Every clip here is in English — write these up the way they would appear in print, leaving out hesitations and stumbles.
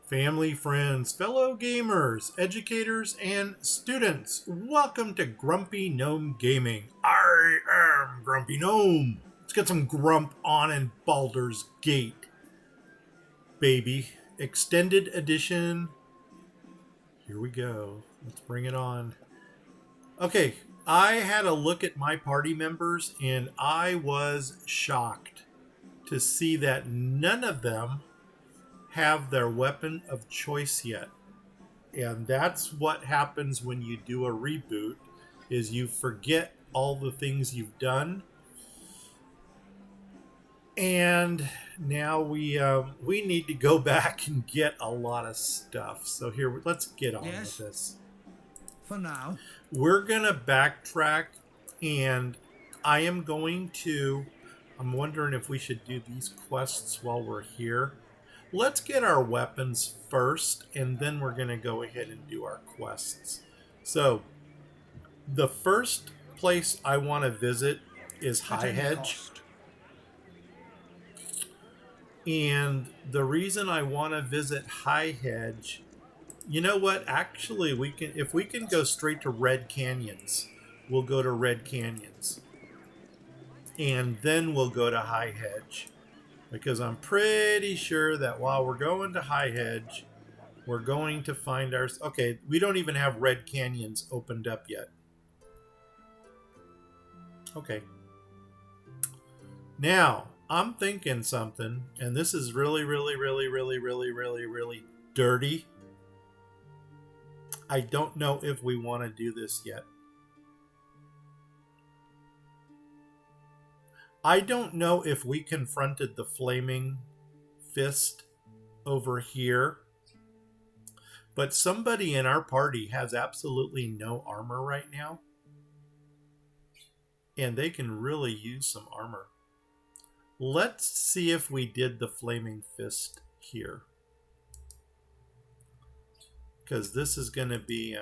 Family, friends, fellow gamers, educators, and students, welcome to Grumpy Gnome Gaming. I am Grumpy Gnome. Let's get some grump on in Baldur's Gate, baby. Extended edition. Here we go. Let's bring it on. Okay, I had a look at my party members and I was shocked to see that none of them have their weapon of choice yet. And that's what happens when you do a reboot, is you forget all the things you've done. And now we need to go back and get a lot of stuff. So here, let's get on with this. For now, we're gonna backtrack, and I'm wondering if we should do these quests while we're here. Let's get our weapons first, and then we're going to go ahead and do our quests. So, the first place I want to visit is High Hedge. And the reason I want to visit High Hedge, you know what? Actually, if we can go straight to Red Canyons, we'll go to Red Canyons. And then we'll go to High Hedge. Because I'm pretty sure that while we're going to High Hedge, we're going to find our... Okay, we don't even have Red Canyons opened up yet. Okay. Now, I'm thinking something, and this is really, really, really, really, really, really, really dirty. I don't know if we want to do this yet. I don't know if we confronted the flaming fist over here, but somebody in our party has absolutely no armor right now, and they can really use some armor. Let's see if we did the flaming fist here, because this is going to be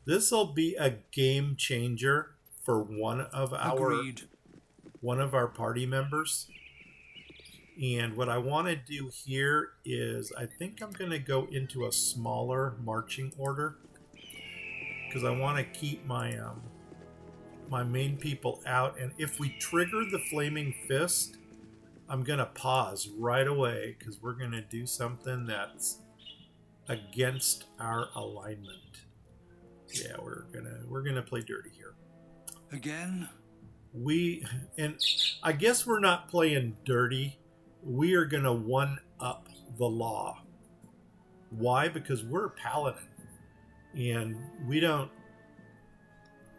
this will be a game changer for one of our party members. And what I want to do here is I think I'm going to go into a smaller marching order, because I want to keep my my main people out. And if we trigger the flaming fist, I'm going to pause right away, because we're going to do something that's against our alignment. Yeah, we're going to play dirty here. Again? And I guess we're not playing dirty. We are going to one-up the law. Why? Because we're Paladin. And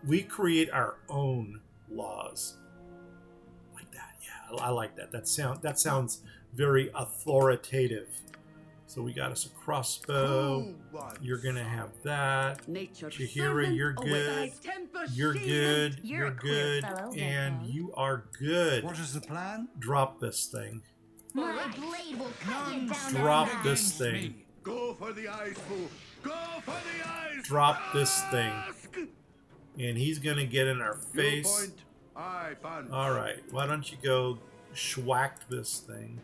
we create our own laws. Like that. Yeah, I like that. That sounds very authoritative. So we got us a crossbow. You're going to have that. Chihira, you're good. You're good. You're good. And you are good. What is the plan? Drop this thing. My blade will cut you down. Drop this thing. Go for the ice, fool. Go for the ice. Drop this thing. And he's going to get in our face. All right. Why don't you go schwack this thing?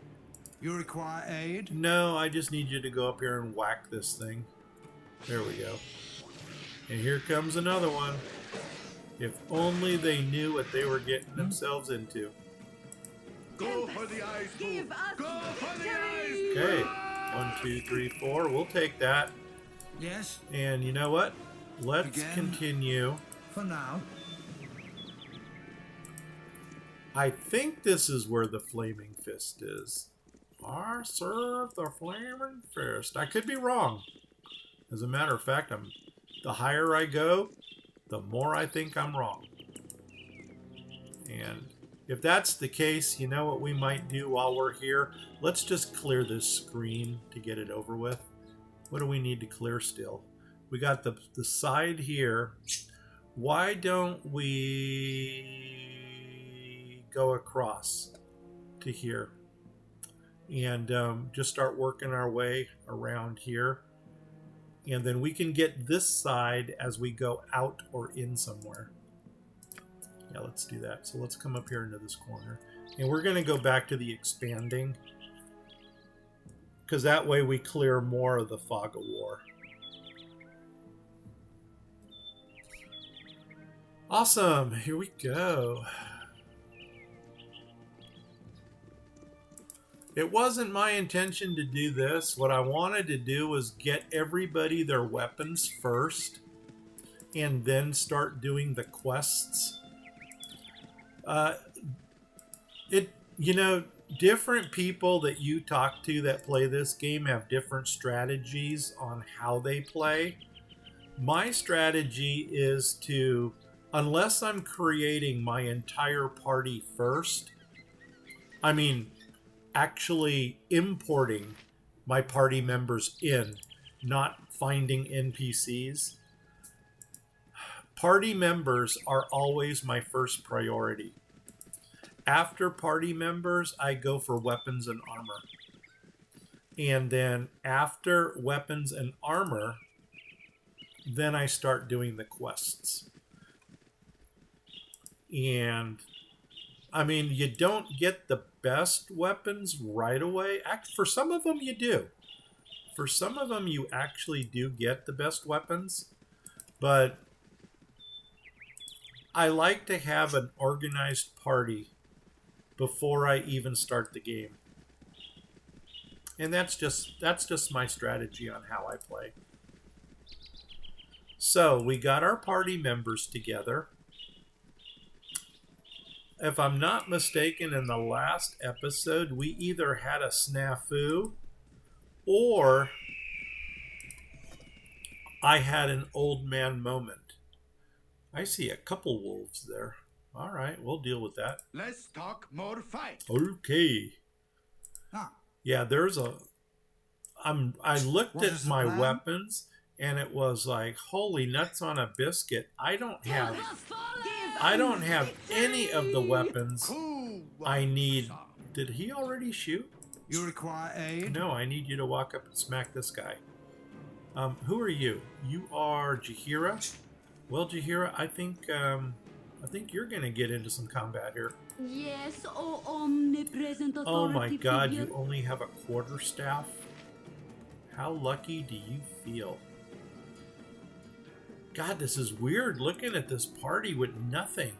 You require aid? No, I just need you to go up here and whack this thing. There we go. And here comes another one. If only they knew what they were getting themselves into. Go for the ice, fool. Go for the ice. Okay. 1, 2, 3, 4. We'll take that. Yes. And you know what? Let's continue. For now. I think this is where the flaming fist is. I serve the flaming fist. I could be wrong. As a matter of fact, the higher I go, the more I think I'm wrong. And if that's the case, you know what we might do while we're here? Let's just clear this screen to get it over with. What do we need to clear still? We got the side here. Why don't we go across to here? And just start working our way around here. And then we can get this side as we go out or in somewhere. Yeah, let's do that. So let's come up here into this corner. And we're going to go back to the expanding. because that way we clear more of the fog of war. Awesome, here we go. It wasn't my intention to do this. What I wanted to do was get everybody their weapons first and then start doing the quests. Different people that you talk to that play this game have different strategies on how they play. My strategy is to, unless I'm creating my entire party first, actually importing my party members in, not finding NPCs. Party members are always my first priority. After party members, I go for weapons and armor. And then after weapons and armor, then I start doing the quests. And you don't get the best weapons right away. For some of them, you do. For some of them, you actually do get the best weapons. But I like to have an organized party before I even start the game. And that's just my strategy on how I play. So we got our party members together. If I'm not mistaken, in the last episode, we either had a snafu or I had an old man moment. I see a couple wolves there. All right, we'll deal with that. Let's talk more fight. Okay. Yeah, there's a... I looked at my weapons, and it was like, holy nuts on a biscuit. I don't have any of the weapons I need. Did he already shoot? You require aid? No, I need you to walk up and smack this guy. Who are you? You are Jahira? Well, Jahira, I think you're gonna get into some combat here. Yes, oh omnipresent authority. Oh my god, figure. you only have a quarterstaff? How lucky do you feel? God, this is weird looking at this party with nothing.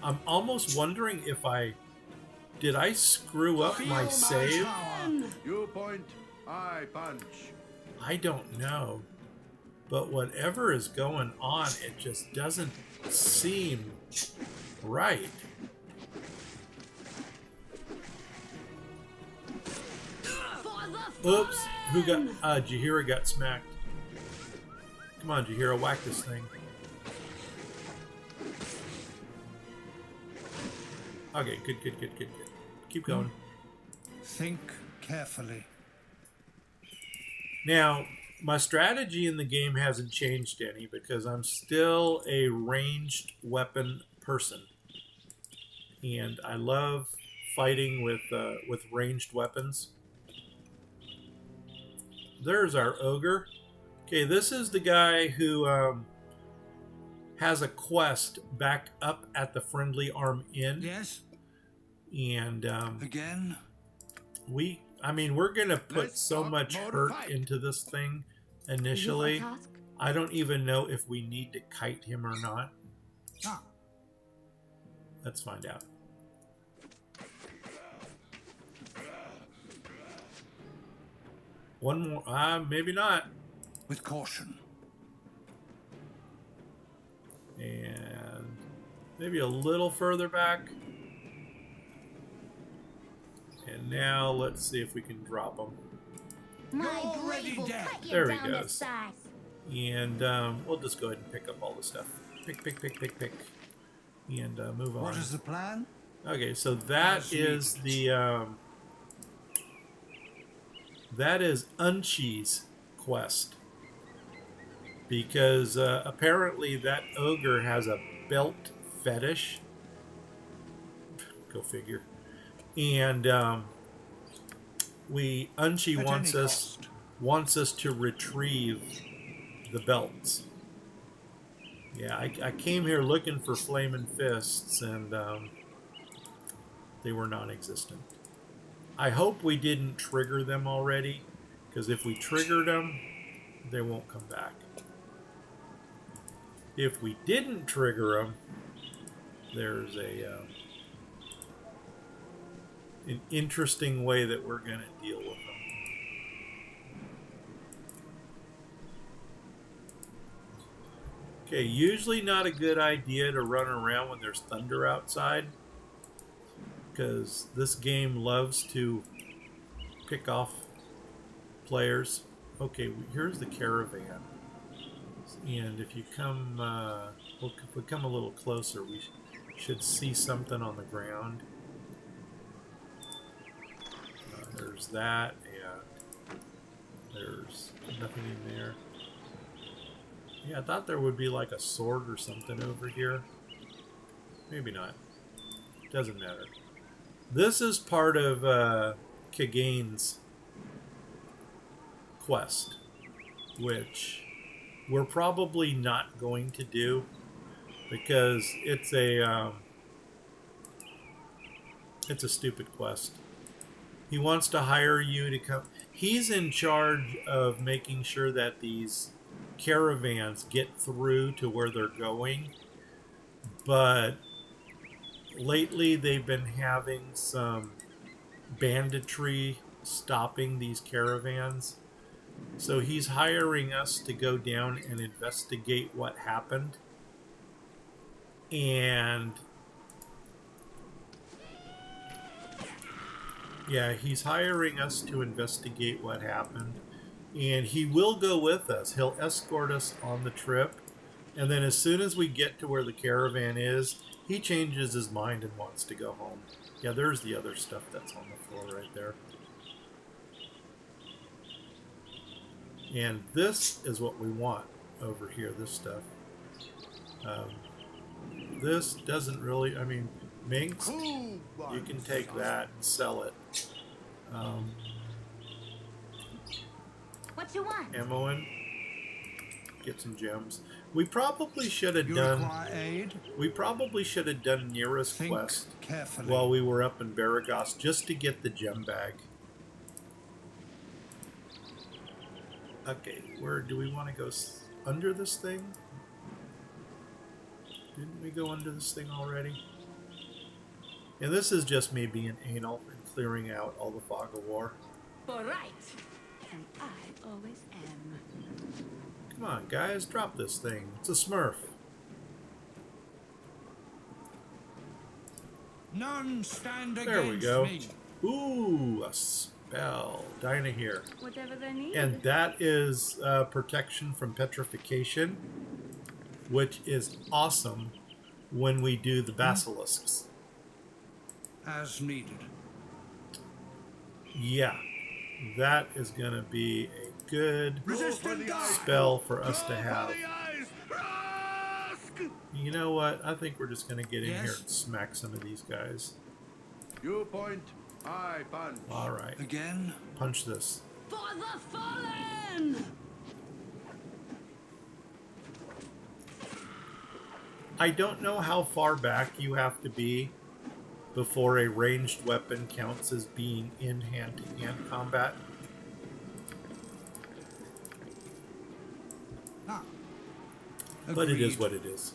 I'm almost wondering if did I screw up my save? You point, I punch. I don't know. But whatever is going on, it just doesn't seem right. Oops, Jahira got smacked. Come on, Jahira, whack this thing. Okay, good. Keep going. Think carefully. Now, my strategy in the game hasn't changed any because I'm still a ranged weapon person. And I love fighting with ranged weapons. There's our ogre. Okay, this is the guy who has a quest back up at the Friendly Arm Inn. Yes. And again. We're gonna put so much hurt into this thing initially. I don't even know if we need to kite him or not. Let's find out. One more, maybe not. With caution. And maybe a little further back. And now let's see if we can drop him. My blade will cut you There he down to goes. size. And we'll just go ahead and pick up all the stuff. Pick. And move on. What is the plan? Okay, so that is the that is Unchi's quest. Because apparently that ogre has a belt fetish. Go figure. And Unchi wants us to retrieve the belts. Yeah, I came here looking for flaming fists, and they were non-existent. I hope we didn't trigger them already, Because if we triggered them, they won't come back. If we didn't trigger them, there's an interesting way that we're going to deal with them. Okay, usually not a good idea to run around when there's thunder outside, because this game loves to pick off players. Okay, here's the caravan, and if you come, if we come a little closer, we should see something on the ground. There's that, and there's nothing in there. Yeah, I thought there would be like a sword or something over here. Maybe not. Doesn't matter. This is part of Kagane's quest, which we're probably not going to do because it's a stupid quest. He wants to hire you to come. He's in charge of making sure that these caravans get through to where they're going, but lately they've been having some banditry stopping these caravans, so he's hiring us to go down and investigate what happened. And yeah, he's hiring us to investigate what happened. And he will go with us. He'll escort us on the trip. And then as soon as we get to where the caravan is, he changes his mind and wants to go home. Yeah, there's the other stuff that's on the floor right there. And this is what we want over here, this stuff. This doesn't really, I mean, minks, you can take that and sell it. What you want? Ammoing. Get some gems. We probably should have You done. require aid? We probably should have done Nira's Think quest carefully. while we were up in Baragos just to get the gem bag. Okay, where do we want to go? Under this thing? Didn't we go under this thing already? And this is just me being anal and clearing out all the fog of war. For right. And I always am. Come on, guys, drop this thing. It's a Smurf. None stand against There we go. me. Ooh, a spell. Dinah here. Whatever they need. And that is protection from petrification, which is awesome when we do the basilisks. As needed. Yeah, that is going to be a good spell for us to have. You know what? I think we're just going to get in here and smack some of these guys. You point, I punch. All right. Again? Punch this. For the fallen! I don't know how far back you have to be before a ranged weapon counts as being in hand-to-hand combat. But it is what it is.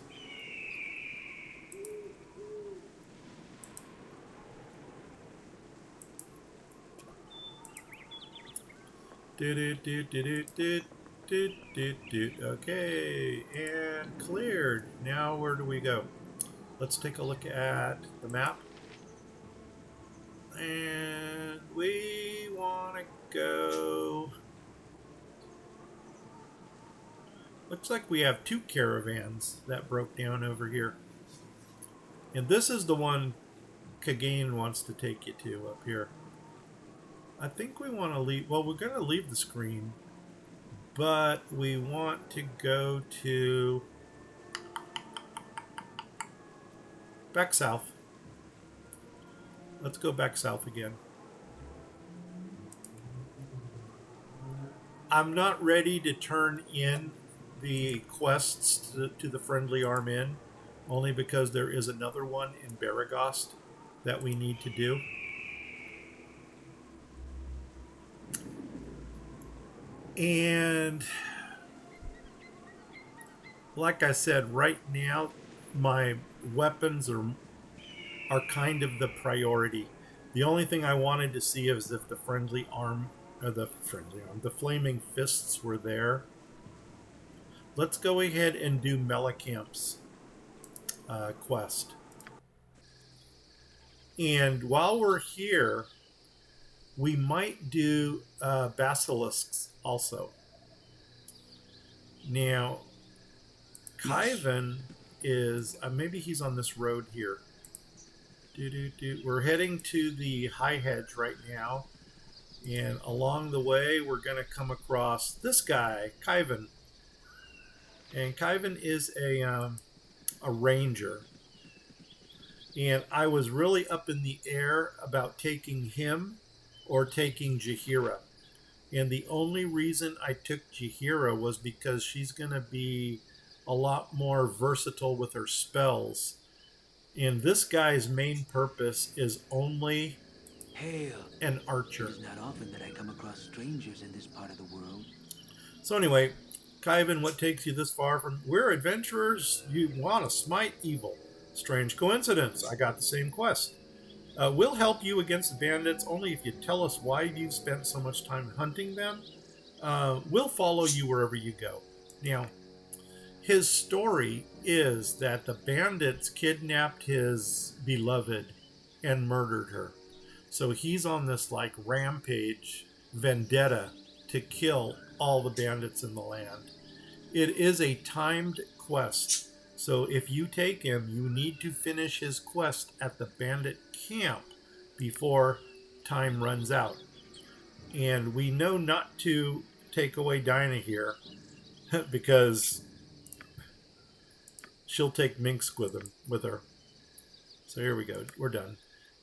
Okay, and cleared. Now where do we go? Let's take a look at the map. And we want to go... Looks like we have two caravans that broke down over here. And this is the one Kagane wants to take you to up here. I think we want to leave... Well, we're going to leave the screen. But we want to go to... back south. Let's go back south again. I'm not ready to turn in the quests to the Friendly Arm Inn, only because there is another one in Baragos that we need to do. And like I said, right now my weapons are kind of the priority. The only thing I wanted to see is if the the flaming fists were there. Let's go ahead and do Melicamp's quest. And while we're here, we might do basilisks also. Now, Kyvan is maybe he's on this road here. We're heading to the High Hedge right now, and along the way we're going to come across this guy, Kyvan. And Kyvan is a ranger. And I was really up in the air about taking him or taking Jaheira. And the only reason I took Jaheira was because she's going to be a lot more versatile with her spells. And this guy's main purpose is only Hail. an archer. It is not often that I come across strangers in this part of the world. So anyway, Kyvan, what takes you this far from... We're adventurers. You want to smite evil. Strange coincidence. I got the same quest. We'll help you against the bandits only if you tell us why you've spent so much time hunting them. We'll follow you wherever you go. Now, his story is that the bandits kidnapped his beloved and murdered her. So he's on this like rampage, vendetta to kill all the bandits in the land. It is a timed quest. So if you take him, you need to finish his quest at the bandit camp before time runs out. And we know not to take away Dinah here because she'll take Minsk with her. So here we go. We're done.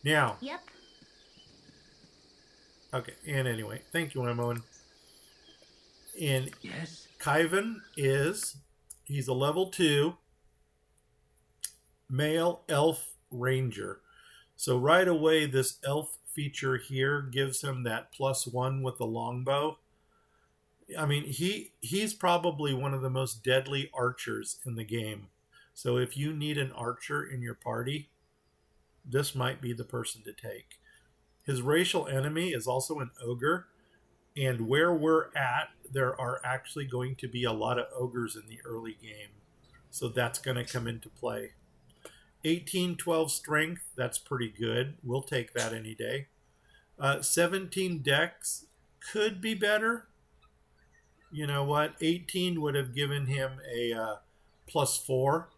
Now. Yep. Okay. And anyway, thank you, Emma. And yes, Kyvan he's a level 2 male elf ranger. So right away, this elf feature here gives him that +1 with the longbow. I mean, he's probably one of the most deadly archers in the game. So if you need an archer in your party, this might be the person to take. His racial enemy is also an ogre. And where we're at, there are actually going to be a lot of ogres in the early game. So that's going to come into play. 18-12 strength, that's pretty good. We'll take that any day. 17 dex could be better. You know what? 18 would have given him a +4, or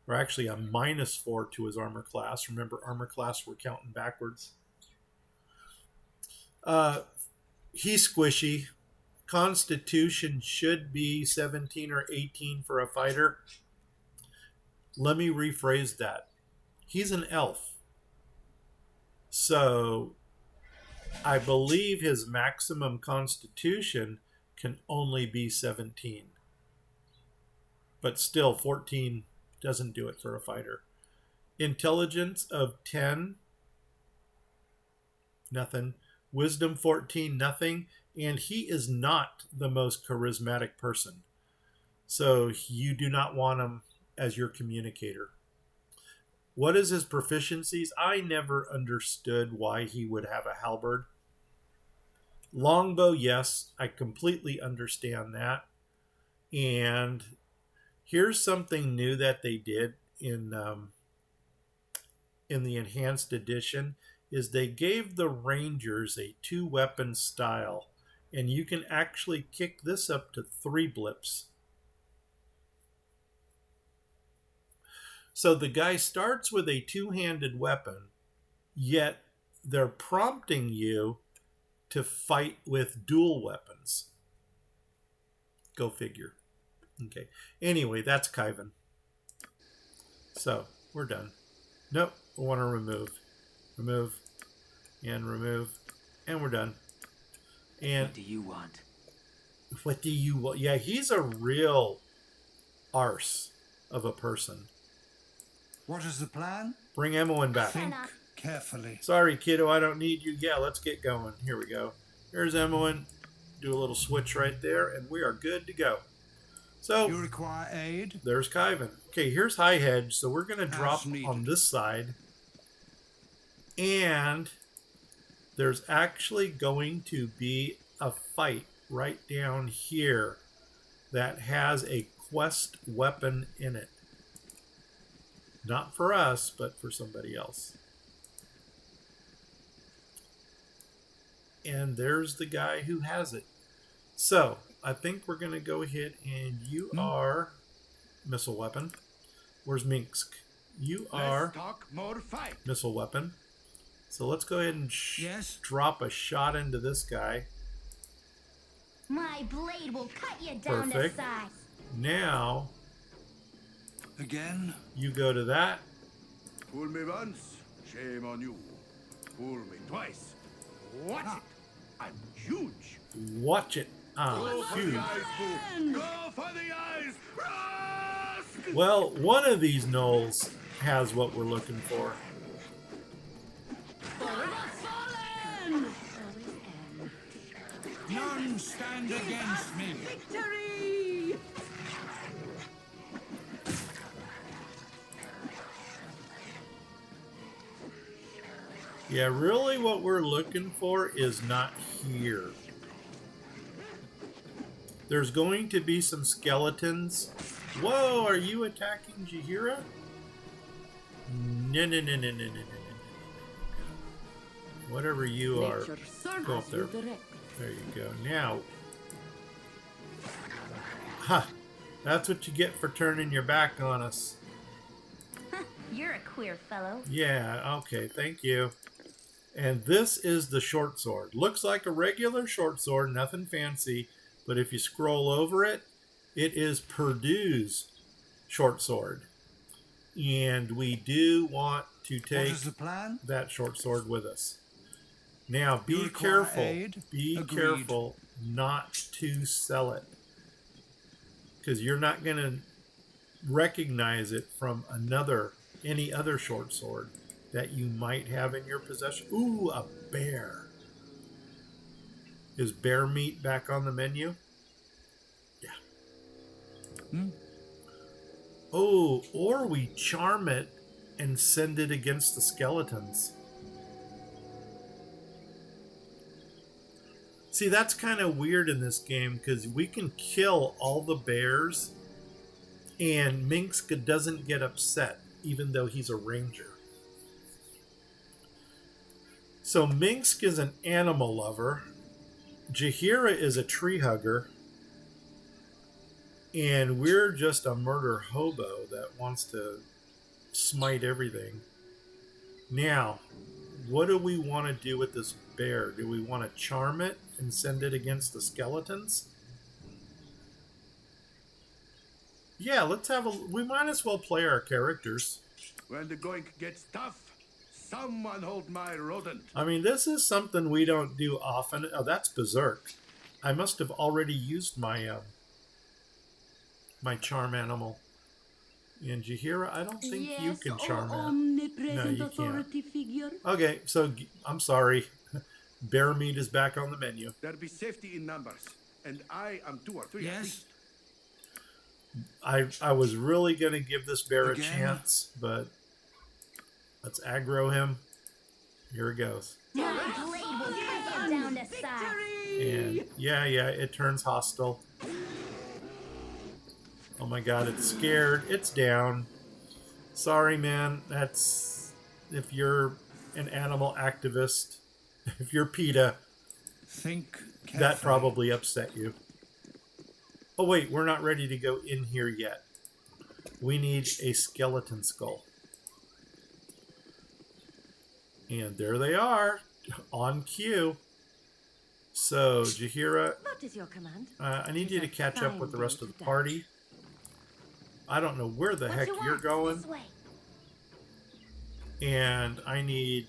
actually a -4 to his armor class. Remember, armor class, we're counting backwards. He's squishy. Constitution should be 17 or 18 for a fighter. Let me rephrase that. He's an elf. So I believe his maximum constitution can only be 17. But still, 14 doesn't do it for a fighter. Intelligence of 10, nothing. Wisdom 14, nothing. And he is not the most charismatic person. So you do not want him as your communicator. What is his proficiencies? I never understood why he would have a halberd. Longbow, yes, I completely understand that. And here's something new that they did in the enhanced edition, is they gave the Rangers a 2-weapon style, and you can actually kick this up to 3 blips. So the guy starts with a 2-handed weapon, yet they're prompting you to fight with dual weapons. Go figure. Okay. Anyway, that's Kyvan. So, we're done. Nope, we want to remove. Remove. And remove. And we're done. And what do you want? What do you want? Yeah, he's a real arse of a person. What is the plan? Bring Emmeline back. Think carefully. Sorry, kiddo, I don't need you. Yeah, let's get going. Here we go. Here's Emmeline. do a little switch right there, and we are good to go. So You require aid? there's Kyvan. Okay, here's High Hedge, so we're going to As drop needed. on this side. And there's actually going to be a fight right down here that has a quest weapon in it. Not for us, but for somebody else. And there's the guy who has it. So, I think we're going to go ahead and you are missile weapon. Where's Minsk? You are Less talk, more fight. missile weapon. So let's go ahead and Yes. drop a shot into this guy. My blade will cut you down Perfect. to size. Now, Again? you go to that. Fool me once, shame on you. Fool me twice. Watch it. I'm huge. Watch it. Go I'm for the huge. eyes, fool. Go for the eyes. Rusk! Well, one of these gnolls has what we're looking for. Always end. None stand against me. Victory! Yeah, really what we're looking for is not here. There's going to be some skeletons. Whoa, are you attacking Jahira? No, no, no, no, no, no, no, no. Whatever you are, go up there. There you go. Now, ha! That's what you get for turning your back on us. You're a queer fellow. Yeah, okay, thank you. And this is the short sword. Looks like a regular short sword, nothing fancy, but if you scroll over it, it is Purdue's short sword. And we do want to What take is the plan? that short sword with us. Now, You be require careful. aid? Be Agreed. careful not to sell it. Because you're not going to recognize it from any other short sword that you might have in your possession. Ooh, a bear. Is bear meat back on the menu? Yeah. Oh, or we charm it and send it against the skeletons. See, that's kind of weird in this game because we can kill all the bears and Minsk doesn't get upset even though he's a ranger. So Minsk is an animal lover. Jahira is a tree hugger. And we're just a murder hobo that wants to smite everything. Now, what do we want to do with this bear? Do we want to charm it and send it against the skeletons? Yeah, we might as well play our characters. When the going gets tough, someone hold my rodent. I mean, this is something we don't do often. Oh, that's Berserk. I must have already used my my charm animal. And Jahira, I don't think you can charm it. No, you can't. Okay, so I'm sorry. Bear meat is back on the menu. There be safety in numbers, and I am 2 or 3 at Yes. least. I was really going to give this bear Again? a chance, but let's aggro him. Here it goes. My blade will cut you down to size. And yeah, it turns hostile. Oh my god, it's scared. It's down. Sorry, man. That's if you're an animal activist, if you're PETA, Think carefully. that probably upset you. Oh wait, we're not ready to go in here yet. We need a skeleton skull. And there they are, on cue. So, Jahira, What is your command? I need you to catch up with the rest of the Fine, party. I don't know where the What heck you you're want? going. This way. And I need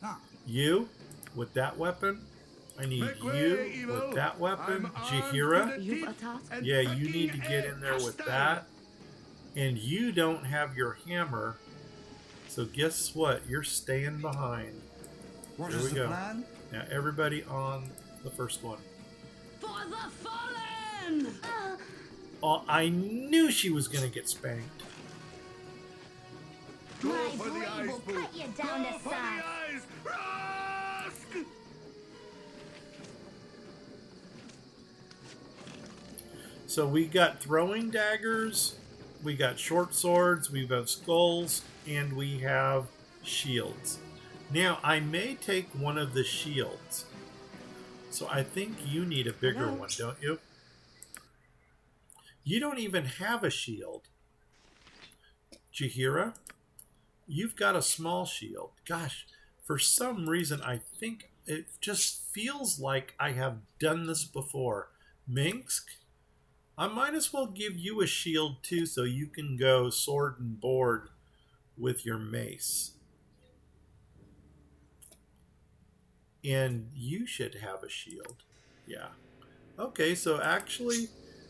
Ah, you with that weapon. I need Make way, you evil. with that weapon. I'm armed Jahira, to the You've a teeth task? and yeah, you need to fucking get in there with hostile. that. And you don't have your hammer. So guess what? You're staying behind. what Here is we the go. plan? Now everybody on the first one. the fallen! Oh, I knew she was going to get spanked. Go My for the blade eyes, will Boo. cut you down Go to for size. the eyes! Rask! So we got throwing daggers, we got short swords, we have skulls, and we have shields. Now, I may take one of the shields. So I think you need a bigger one, don't you? You don't even have a shield. Jahira, you've got a small shield. Gosh, for some reason, I think it just feels like I have done this before. Minsk, I might as well give you a shield too so you can go sword and board with your mace. And you should have a shield. Yeah. Okay, so actually,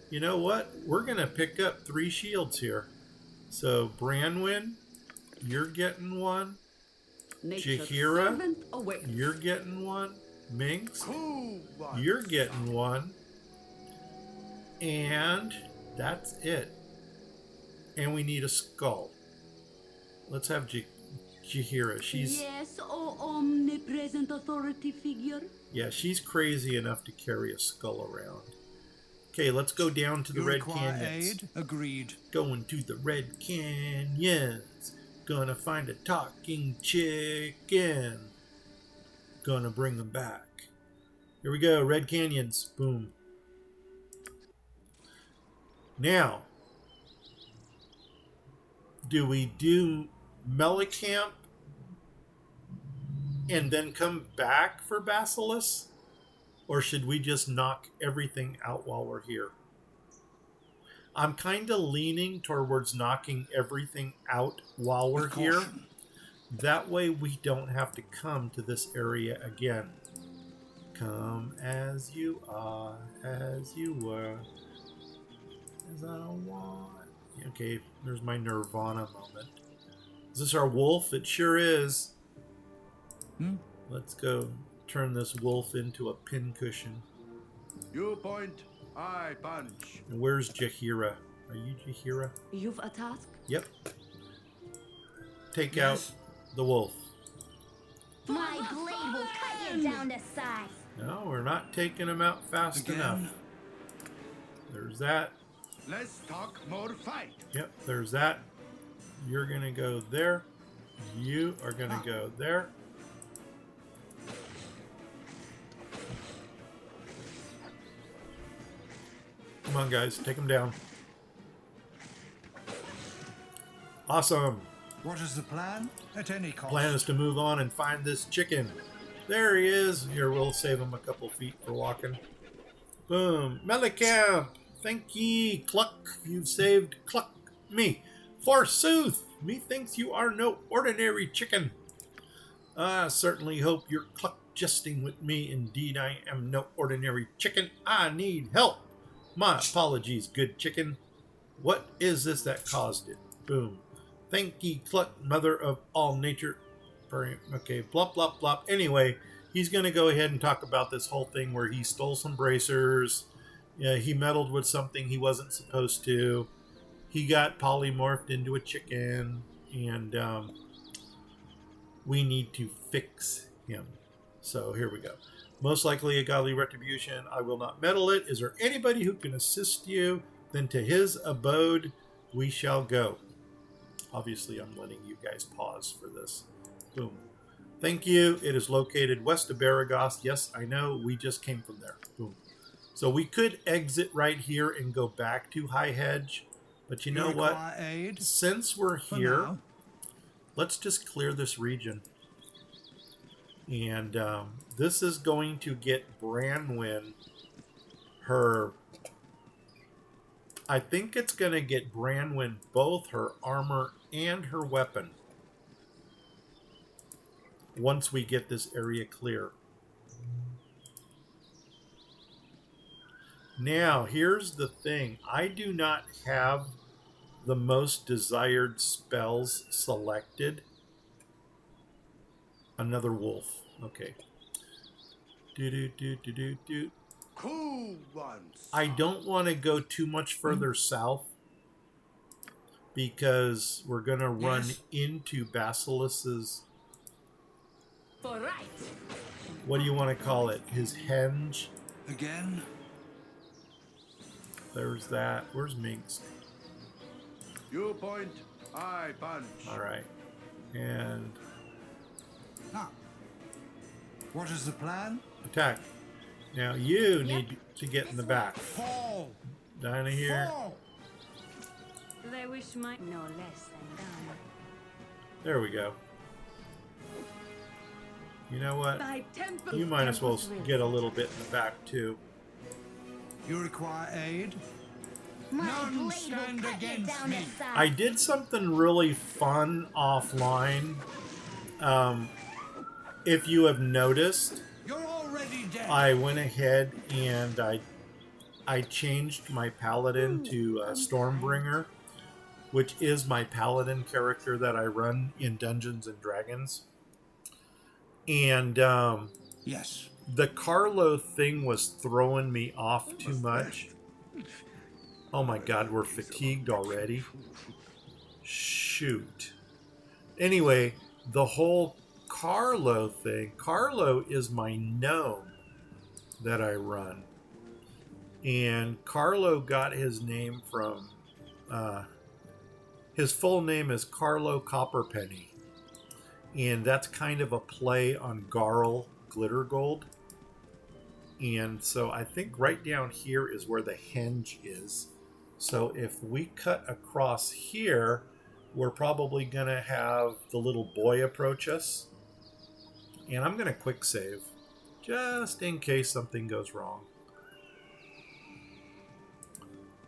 you know what? We're going to pick up 3 shields here. So, Branwyn, you're getting one. Jahira, you're getting one. Minx, Who wants you're getting one. And that's it. And we need a skull. Let's have Jahira. She's Yes, oh omnipresent authority figure. yeah, she's crazy enough to carry a skull around. Okay, let's go down to the You Red require Canyons. aid? Agreed. Going to the Red Canyons. Gonna find a talking chicken. Gonna bring them back. Here we go, Red Canyons. Boom. Now, do we do Melicamp and then come back for Basilisk? Or should we just knock everything out while we're here? I'm kind of leaning towards knocking everything out while we're With here. caution. That way we don't have to come to this area again. Come as you are, as you were, as I want. Okay, there's my Nirvana moment. Is this our wolf? It sure is. Let's go turn this wolf into a pincushion. You point, I punch. And where's Jahira? Are you Jahira? You've a task? Yep. Take Yes. out the wolf. My blade will cut you down to size. No, we're not taking him out fast enough. Again. There's that. Let's talk more fight. Yep, there's that. You're going to go there. You are going to go there. Come on, guys. Take him down. Awesome. What is the plan? At any cost. Plan is to move on and find this chicken. There he is. Here, we'll save him a couple feet for walking. Boom. Melicamp. Thank ye. Cluck. You've saved Cluck me. Forsooth. Methinks you are no ordinary chicken. I certainly hope you're Cluck jesting with me. Indeed, I am no ordinary chicken. I need help. My apologies, good chicken. What is this that caused it? Boom. Thank ye, Cluck, mother of all nature. Okay, blop, blop, blop. Anyway, he's going to go ahead and talk about this whole thing where he stole some bracers. Yeah, he meddled with something he wasn't supposed to. He got polymorphed into a chicken. And we need to fix him. So here we go. Most likely a godly retribution. I will not meddle it. Is there anybody who can assist you? Then to his abode we shall go. Obviously, I'm letting you guys pause for this. Boom. Thank you. It is located west of Baragos. Yes, I know. We just came from there. Boom. So we could exit right here and go back to High Hedge. But you know what? require aid? Since we're For here, now. let's just clear this region. And this is going to get Branwyn her... I think it's going to get Branwyn both her armor and her weapon once we get this area clear. Now, here's the thing. I do not have the most desired spells selected. Another wolf. Okay. Do. cool ones. I don't want to go too much further south because we're going to run into Basilis's, For right. what do you want to call it? His henge. Again? There's that. Where's Minx? You point, I punch. All right. And Ah. What is the plan? attack. Now you need to get in the back. Fall! Down here. Fall! They wish my no less than done. There we go. You know what? By temple. You might as well get a little bit in the back too. You require aid? My None blade will stand cut you against down me. to size. I did something really fun offline. If you have noticed, You're already dead. I went ahead and I changed my Paladin to Stormbringer, which is my Paladin character that I run in Dungeons and Dragons. And Yes. the Carlo thing was throwing me off too much. Oh my god, we're fatigued already. Shoot. Anyway, the whole Carlo thing. Carlo is my gnome that I run. And Carlo got his name from... his full name is Carlo Copperpenny. And that's kind of a play on Garl Glittergold. And so I think right down here is where the henge is. So if we cut across here, we're probably going to have the little boy approach us. And I'm going to quick save, just in case something goes wrong.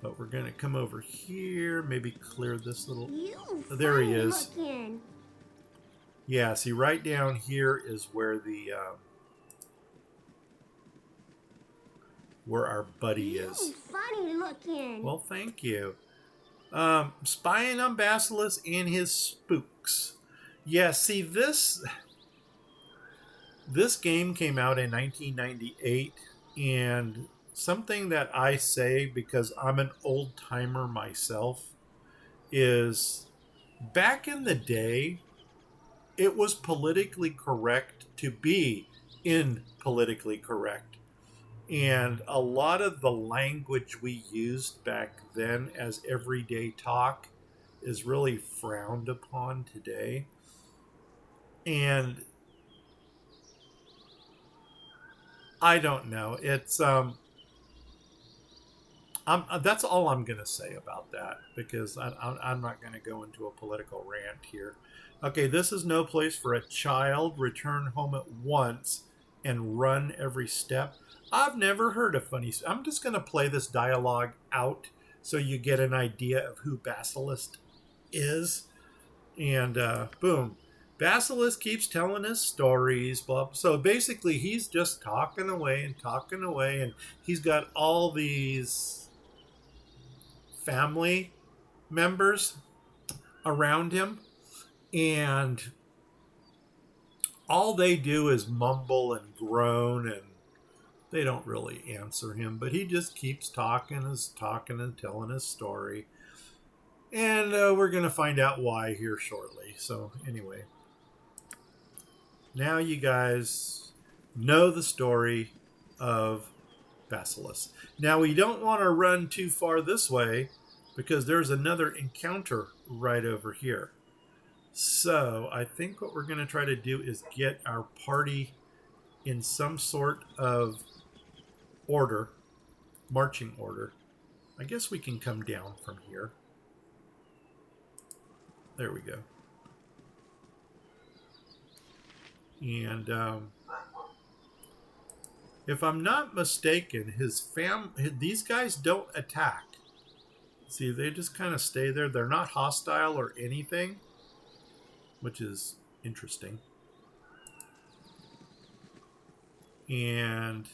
But we're going to come over here, maybe clear this little... You There he funny is. looking. Yeah, see, right down here is where the... where our buddy You is. funny looking. Well, thank you. Spying on Basilisk and his spooks. Yeah, see, this game came out in 1998, and something that I say, because I'm an old timer myself, is back in the day, it was politically correct to be politically correct. And a lot of the language we used back then as everyday talk is really frowned upon today. And I don't know. It's that's all I'm going to say about that, because I'm not going to go into a political rant here. Okay, this is no place for a child. Return home at once and run every step. I've never heard of funny... I'm just going to play this dialogue out so you get an idea of who Basilisk is. And boom. Basilisk keeps telling his stories. Blah. So basically, he's just talking away, and he's got all these family members around him. And all they do is mumble and groan, and they don't really answer him, but he just keeps talking and telling his story. And we're going to find out why here shortly. So anyway, now you guys know the story of Basilisk. Now we don't want to run too far this way because there's another encounter right over here. So I think what we're going to try to do is get our party in some sort of order, marching order. I guess we can come down from here. There we go. And if I'm not mistaken, these guys don't attack. See, they just kind of stay there. They're not hostile or anything, which is interesting. And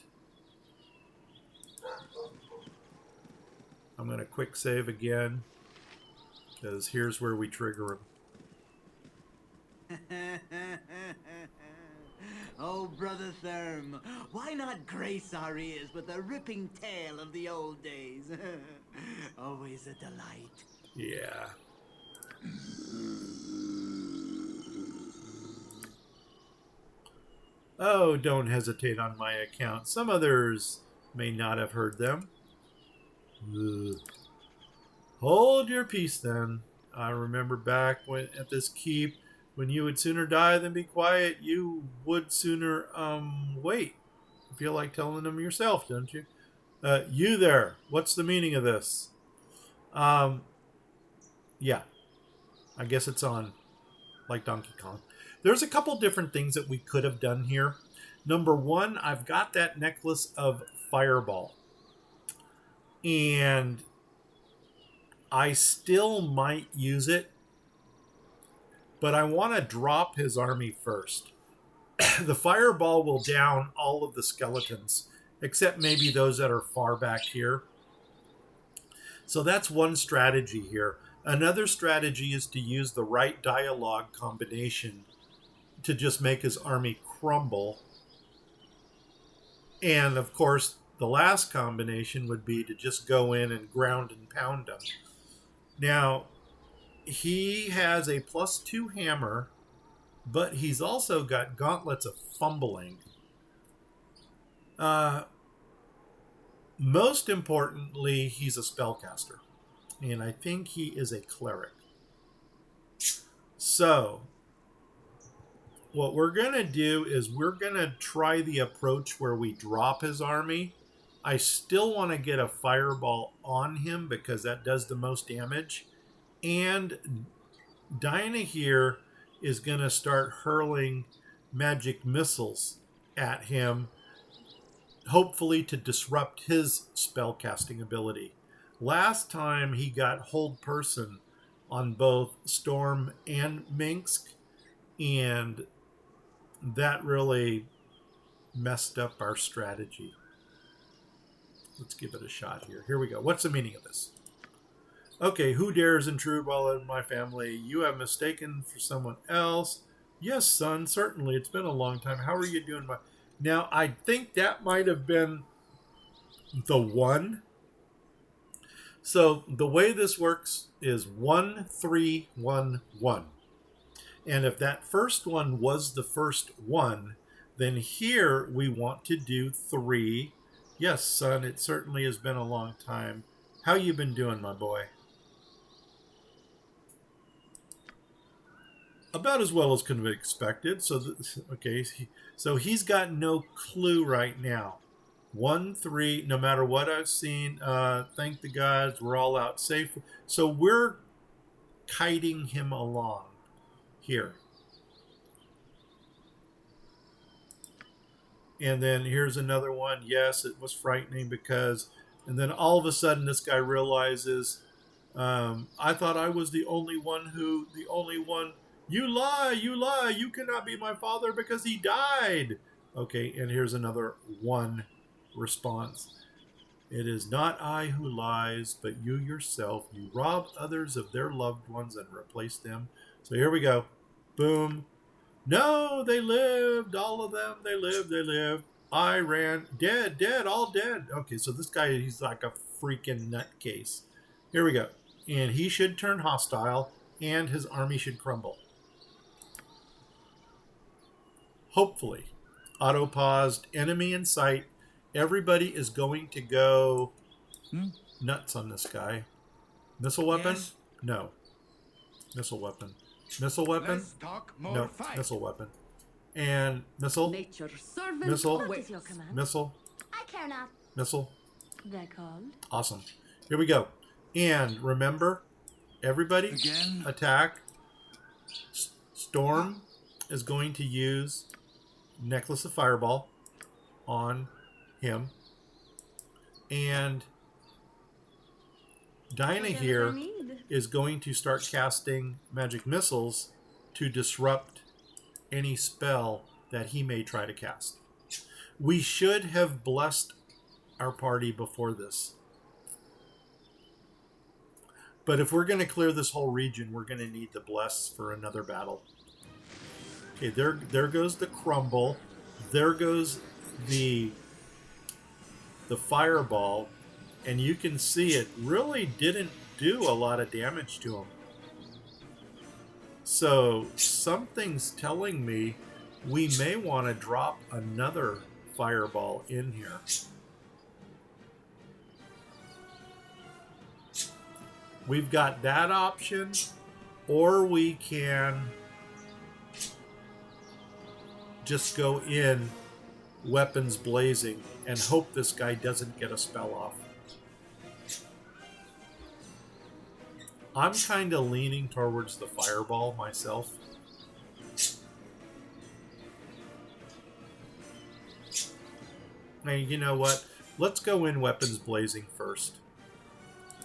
I'm going to quick save again, because here's where we trigger him. Oh, brother. Brother Therm. Why not grace our ears with a ripping tale of the old days? Always a delight. Yeah. Oh, don't hesitate on my account. Some others may not have heard them. Ugh. Hold your peace, then. I remember back when at this keep, when you would sooner die than be quiet, you would sooner wait. You feel like telling them yourself, don't you? You there? What's the meaning of this? Um, yeah, I guess it's on like Donkey Kong. There's a couple different things that we could have done here. Number one, I've got that necklace of Fireball, and I still might use it, but I want to drop his army first. The Fireball will down all of the skeletons, except maybe those that are far back here. So that's one strategy here. Another strategy is to use the right dialogue combination to just make his army crumble. And of course, the last combination would be to just go in and ground and pound him. Now, he has a +2 hammer, but he's also got gauntlets of fumbling. Most importantly, he's a spellcaster, and I think he is a cleric. So, what we're going to do is we're going to try the approach where we drop his army. I still want to get a fireball on him because that does the most damage. And Dinah here is going to start hurling magic missiles at him, hopefully to disrupt his spellcasting ability. Last time he got hold person on both Storm and Minsk, and that really messed up our strategy. Let's give it a shot here. Here we go. What's the meaning of this? Okay, who dares intrude while in my family? You have mistaken for someone else. Yes, son, certainly. It's been a long time. How are you doing? Now, I think that might have been the one. So the way this works is 1, 3, 1, 1. And if that first one was the first one, then here we want to do 3. Yes, son, it certainly has been a long time. How you been doing, my boy? About as well as could be expected. So, okay, so he's got no clue right now. 1, 3, no matter what I've seen, thank the gods, we're all out safe. So we're kiting him along here. And then here's another one. Yes, it was frightening because, and then all of a sudden this guy realizes, I thought I was the only one. You lie, you cannot be my father because he died. Okay, and here's another 1 response. It is not I who lies, but you yourself. You rob others of their loved ones and replace them. So here we go. Boom. No, they lived, all of them. They lived. I ran, dead, all dead. Okay, so this guy, he's like a freaking nutcase. Here we go. And he should turn hostile, and his army should crumble. Hopefully. Auto-paused, enemy in sight. Everybody is going to go nuts on this guy. Missile weapon? Yes. No. Missile weapon. Missile weapon? Let's talk more No. fight. Missile weapon. And missile. Nature's servant Missile. awaits your command. Missile. I care not. Missile. They're called. Awesome. Here we go. And remember, everybody Again? attack. Storm is going to use Necklace of Fireball on him. And Dinah Whatever here they need. is going to start casting magic missiles to disrupt any spell that he may try to cast. We should have blessed our party before this. But if we're going to clear this whole region, we're going to need the bless for another battle. Okay, there goes the crumble. there goes the fireball, and you can see it really didn't do a lot of damage to him. So something's telling me we may want to drop another fireball in here. We've got that option, or we can just go in weapons blazing and hope this guy doesn't get a spell off. I'm kind of leaning towards the fireball myself. Hey, you know what? Let's go in weapons blazing first.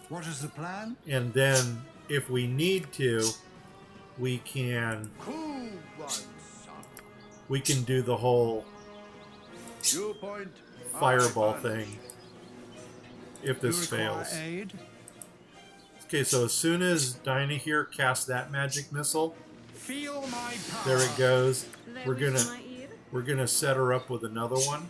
What is the plan? And then, if we need to, we can Who wants some? we can do the whole You point. fireball I punch. thing if You this require fails. aid? Okay, so as soon as Dinah here casts that magic missile, Feel my power. there it goes. They We're whisper gonna my ear. we're gonna set her up with another one.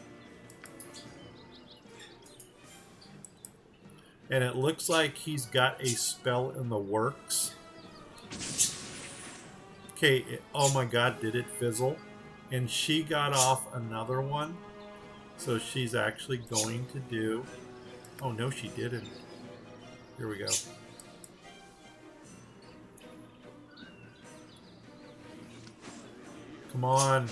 And it looks like he's got a spell in the works. Okay, oh my god, did it fizzle? And she got off another one. So she's actually going to do... Oh no, she didn't. Here we go. Come on.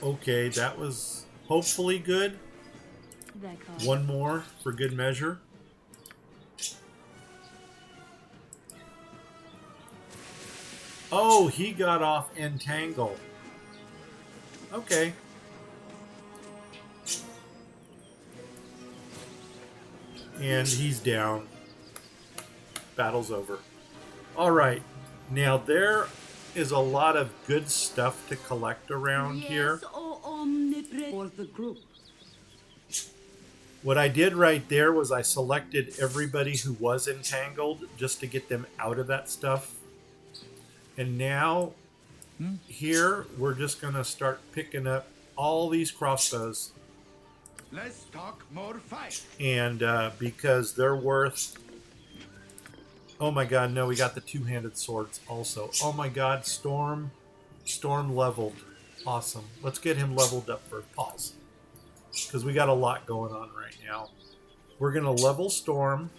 Okay, that was hopefully good. That call. One more for good measure. Oh, he got off Entangle. Okay. And he's down. Battle's over. Alright. Now there is a lot of good stuff to collect around here. Yes, oh omnipresent. For the group. What I did right there was I selected everybody who was entangled just to get them out of that stuff. And now, here, we're just going to start picking up all these crossbows. Let's talk more fight. And because they're worth... Oh my god, no, we got the two-handed swords also. Oh my god, Storm leveled. Awesome. Let's get him leveled up first. Pause. Because we got a lot going on right now. We're going to level Storm.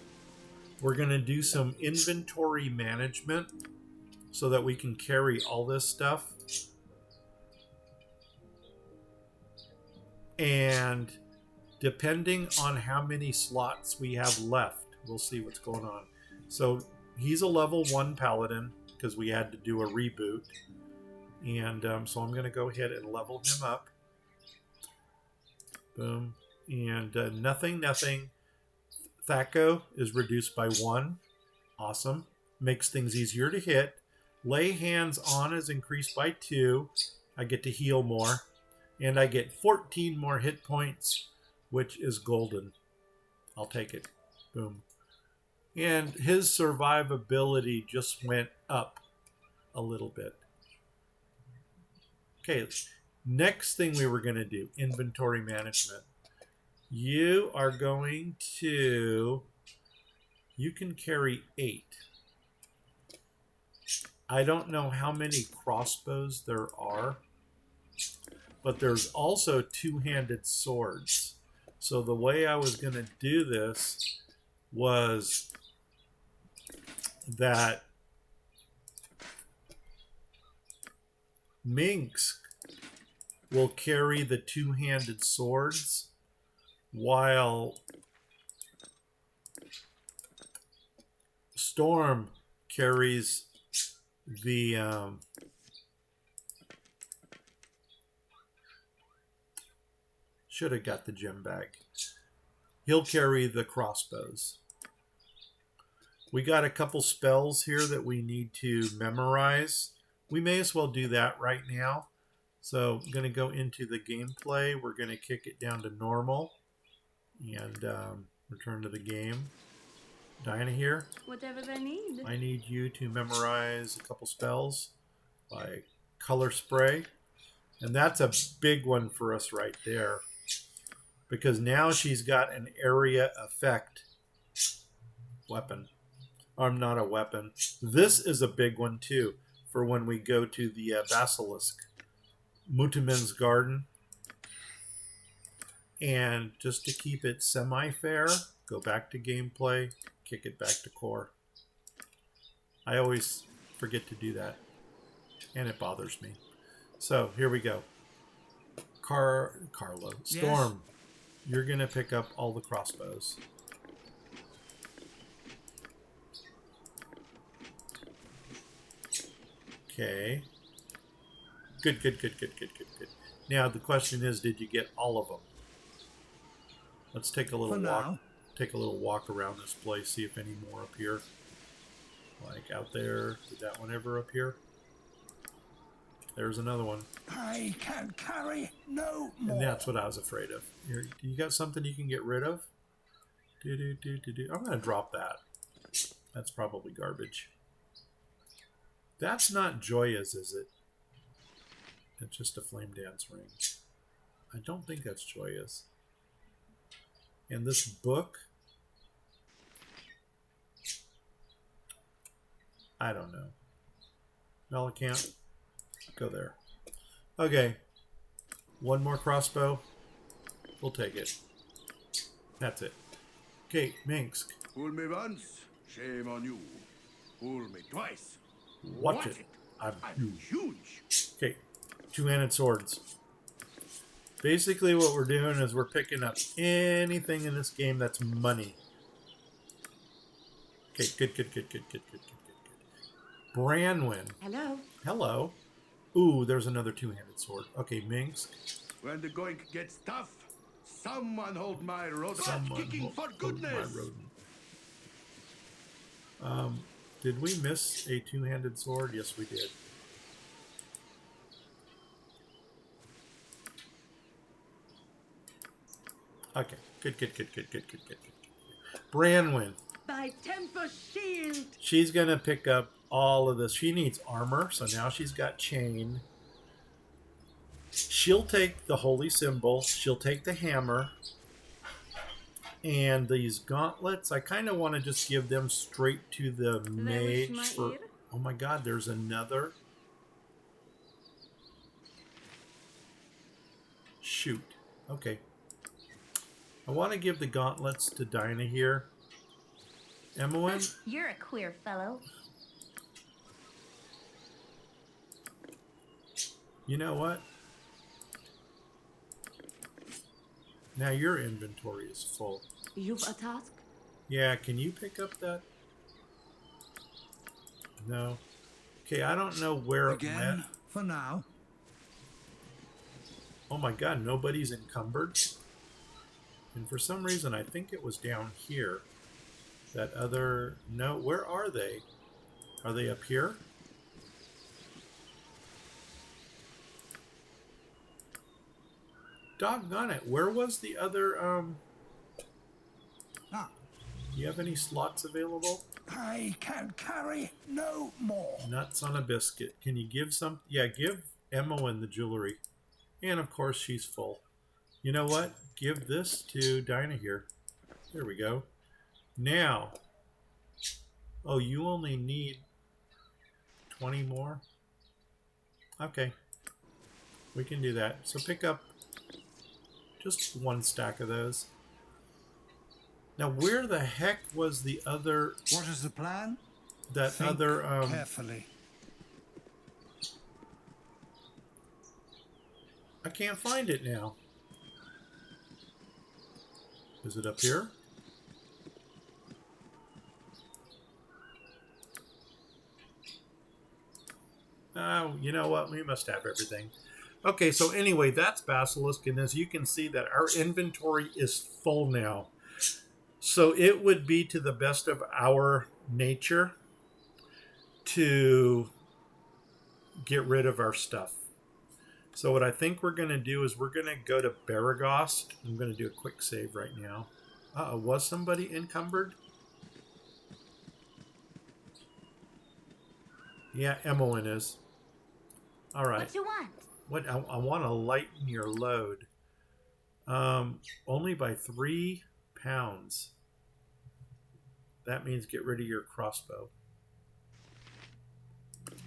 We're going to do some inventory management so that we can carry all this stuff. And depending on how many slots we have left, we'll see what's going on. So he's a level 1 paladin because we had to do a reboot. And so I'm going to go ahead and level him up. Boom. And nothing. Thaco is reduced by 1. Awesome. Makes things easier to hit. Lay hands on is increased by 2. I get to heal more. And I get 14 more hit points, which is golden. I'll take it. Boom. And his survivability just went up a little bit. Okay, next thing we were going to do, inventory management. You are going to... You can carry 8. I don't know how many crossbows there are, but there's also two-handed swords. So the way I was going to do this was that Minx will carry the two-handed swords while Storm carries the should have got the gem bag. He'll carry the crossbows. We got a couple spells here that we need to memorize. We may as well do that right now. So I'm going to go into the gameplay. We're going to kick it down to normal and return to the game. Diana here. Whatever they need. I need you to memorize a couple spells by color spray. And that's a big one for us right there. Because now she's got an area effect weapon. Or not a weapon. This is a big one too for when we go to the Basilisk. Mutamin's Garden. And just to keep it semi-fair, go back to gameplay, kick it back to core. I always forget to do that, and it bothers me. So here we go. Carlo. Storm, you're going to pick up all the crossbows. Okay. Good. Now the question is, did you get all of them? Let's take a little walk. Take a little walk around this place, see if any more appear. Like out there. Did that one ever appear? There's another one. I can carry no more. And that's what I was afraid of. You got something you can get rid of? I'm going to drop that. That's probably garbage. That's not Joya's, is it? It's just a flame dance ring. I don't think that's Joya's. And this book, I don't know. Melicant, go there. Okay. One more crossbow. We'll take it. That's it. Okay, Minsk. Fool me once, shame on you. Fool me twice. Watch it. I'm huge. Okay, two-handed swords. Basically what we're doing is we're picking up anything in this game that's money. Okay, good. Branwyn. Hello. Hello. Ooh, there's another two-handed sword. Okay, Minsk. When the goink gets tough, someone hold my rodent. Someone Kicking for hold goodness. my rodent. Did we miss a two-handed sword? Yes, we did. Okay, good. Branwyn. By Temper Shield. She's going to pick up all of this. She needs armor, so now she's got chain. She'll take the holy symbol. She'll take the hammer. And these gauntlets, I kind of want to just give them straight to the mage. Oh my god, there's another. Shoot. Okay. I want to give the gauntlets to Dinah here. Emmeline? You're a queer fellow. You know what? Now your inventory is full. You've a task? Yeah, can you pick up that? No. Okay, I don't know where it went. For now. Oh my god, nobody's encumbered? And for some reason, I think it was down here. That other... No, where are they? Are they up here? Doggone it. Where was the other, Do you have any slots available? I can carry no more. Nuts on a biscuit. Can you give some... Yeah, give Emmeline the jewelry. And of course, she's full. You know what? Give this to Dinah here. There we go. Now. Oh, you only need 20 more? Okay. We can do that. So pick up just one stack of those. Now, where the heck was the other... What is the plan? That Think other... carefully. I can't find it now. Is it up here? Oh, you know what? We must have everything. Okay, so anyway, that's Basilisk, and as you can see that our inventory is full now. So it would be to the best of our nature to get rid of our stuff. So what I think we're going to do is we're going to go to Baragost. I'm going to do a quick save right now. Uh-oh, was somebody encumbered? Yeah, Emmeline is. All right. What you want? What I want to lighten your load. Only by 3 pounds. That means get rid of your crossbow.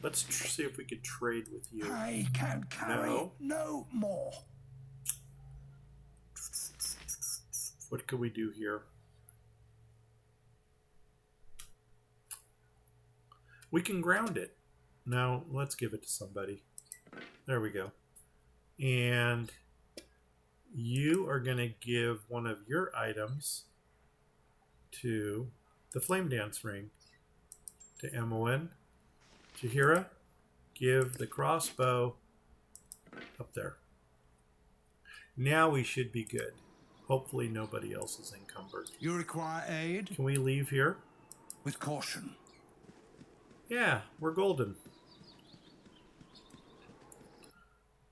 Let's see if we could trade with you. I can carry no more. What could we do here? We can ground it. Now, let's give it to somebody. There we go. And you are going to give one of your items to the Flame Dance Ring. To Emoen. Jaheira, give the crossbow up there. Now we should be good. Hopefully nobody else is encumbered. You require aid? Can we leave here? With caution. Yeah, we're golden.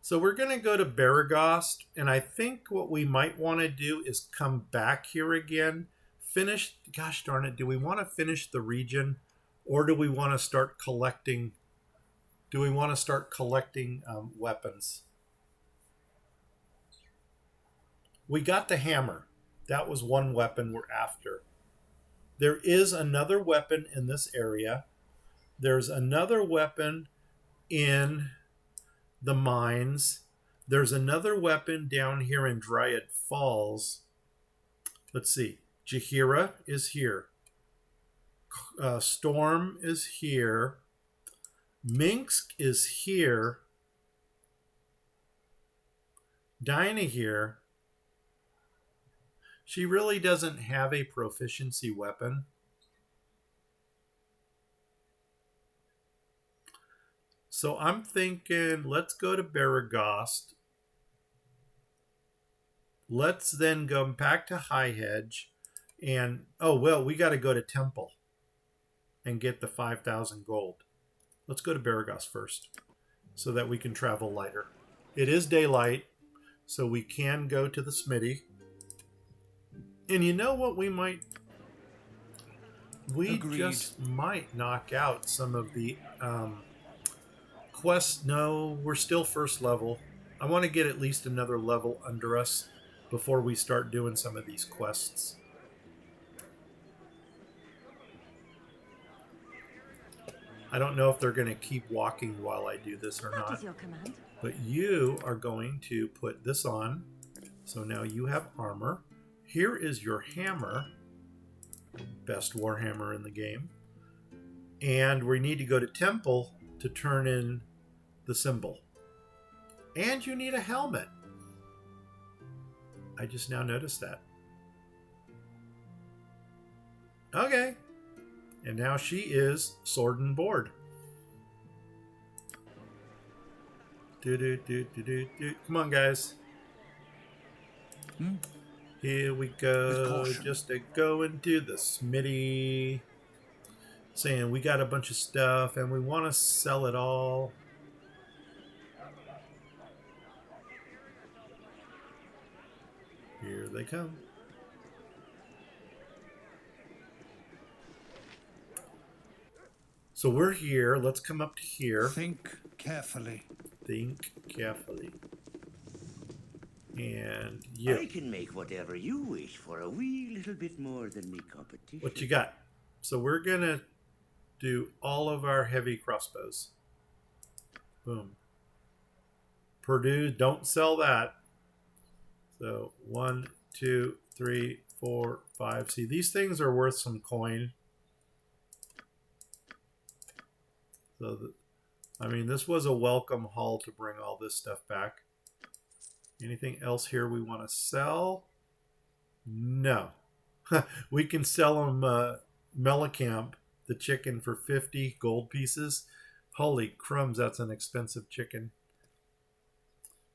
So we're going to go to Baragost, and I think what we might want to do is come back here again. Finish, gosh darn it, do we want to finish the region? Or do we want to start collecting? Do we want to start collecting weapons? We got the hammer. That was one weapon we're after. There is another weapon in this area. There's another weapon in the mines. There's another weapon down here in Dryad Falls. Let's see. Jaheira is here. Storm is here. Minsk is here. Dinah here. She really doesn't have a proficiency weapon. So I'm thinking, let's go to Baragost. Let's then go back to High Hedge. And, oh, well, we got to go to Temple and get the 5,000 gold. Let's go to Baragost first so that we can travel lighter. It is daylight, so we can go to the smithy. And you know what we might... We Agreed. just might knock out some of the quests. No, we're still first level. I want to get at least another level under us before we start doing some of these quests. I don't know if they're going to keep walking while I do this or What not. is your command? But you are going to put this on. So now you have armor. Here is your hammer. Best warhammer in the game. And we need to go to Temple to turn in the symbol. And you need a helmet. I just now noticed that. Okay. And now she is sword and board. Come on, guys. Here we go. Just to go into the smithy. Saying we got a bunch of stuff and we want to sell it all. Here they come. So we're here. Let's come up to here. Think carefully. Think carefully. And you. I can make whatever you wish for a wee little bit more than me competition. What you got? So we're going to do all of our heavy crossbows. Boom. Purdue, don't sell that. So 1, 2, 3, 4, 5. See, these things are worth some coin. So, I mean, this was a welcome haul to bring all this stuff back. Anything else here we want to sell? No. We can sell them Mellencamp, the chicken, for 50 gold pieces. Holy crumbs, that's an expensive chicken.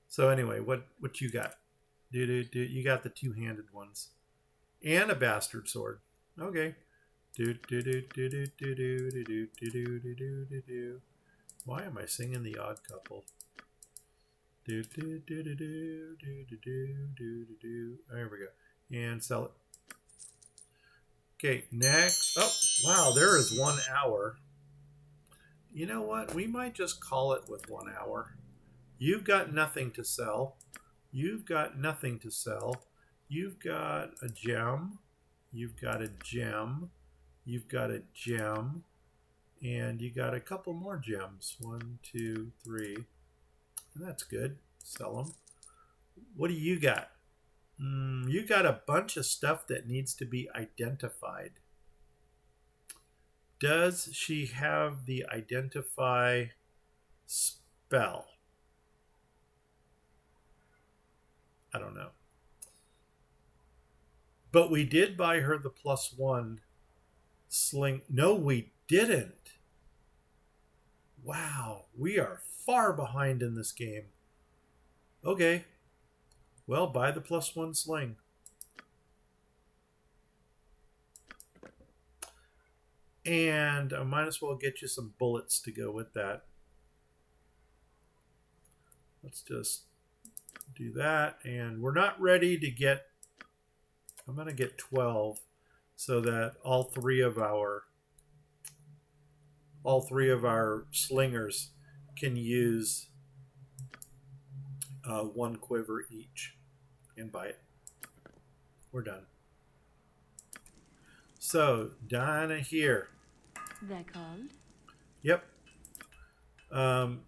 So anyway, what you got? You got the two-handed ones. And a bastard sword. Okay. Why am I singing the Odd Couple? There we go. And sell it. Okay, next. Oh, wow, there is 1 hour. You know what? We might just call it with 1 hour. You've got nothing to sell. You've got nothing to sell. You've got a gem. You've got a gem. You've got a gem. And you got a couple more gems. 1, 2, 3. And that's good. Sell them. What do you got? You got a bunch of stuff that needs to be identified. Does she have the identify spell? I don't know. But we did buy her the +1 sling. No, we didn't. Wow, we are far behind in this game. Okay. Well, buy the +1 sling. And I might as well get you some bullets to go with that. Let's just do that. And we're not ready to get... I'm going to get 12 so that all three of our slingers can use 1 quiver each. And buy it. We're done. So, Dinah here. They're called? Yep.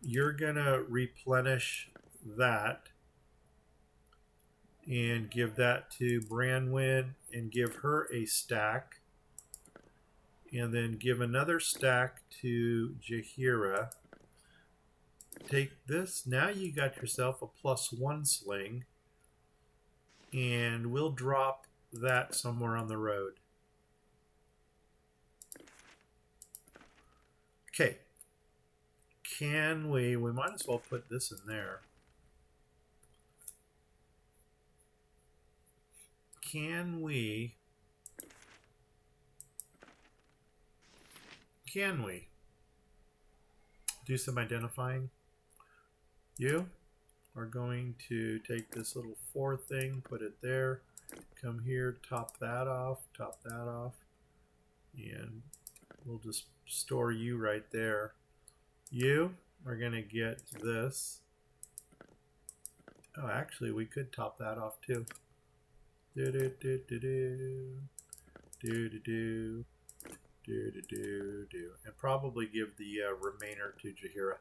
You're going to replenish that and give that to Branwyn and give her a stack. And then give another stack to Jaheira. Take this. Now you got yourself a +1 sling. And we'll drop that somewhere on the road. Okay. Can we might as well put this in there. Can we do some identifying? You are going to take this little 4 thing, put it there, come here, top that off, and we'll just store you right there. You are going to get this. Oh, actually, we could top that off too. Do do do do do do do do do do do, and probably give the remainder to Jaheira.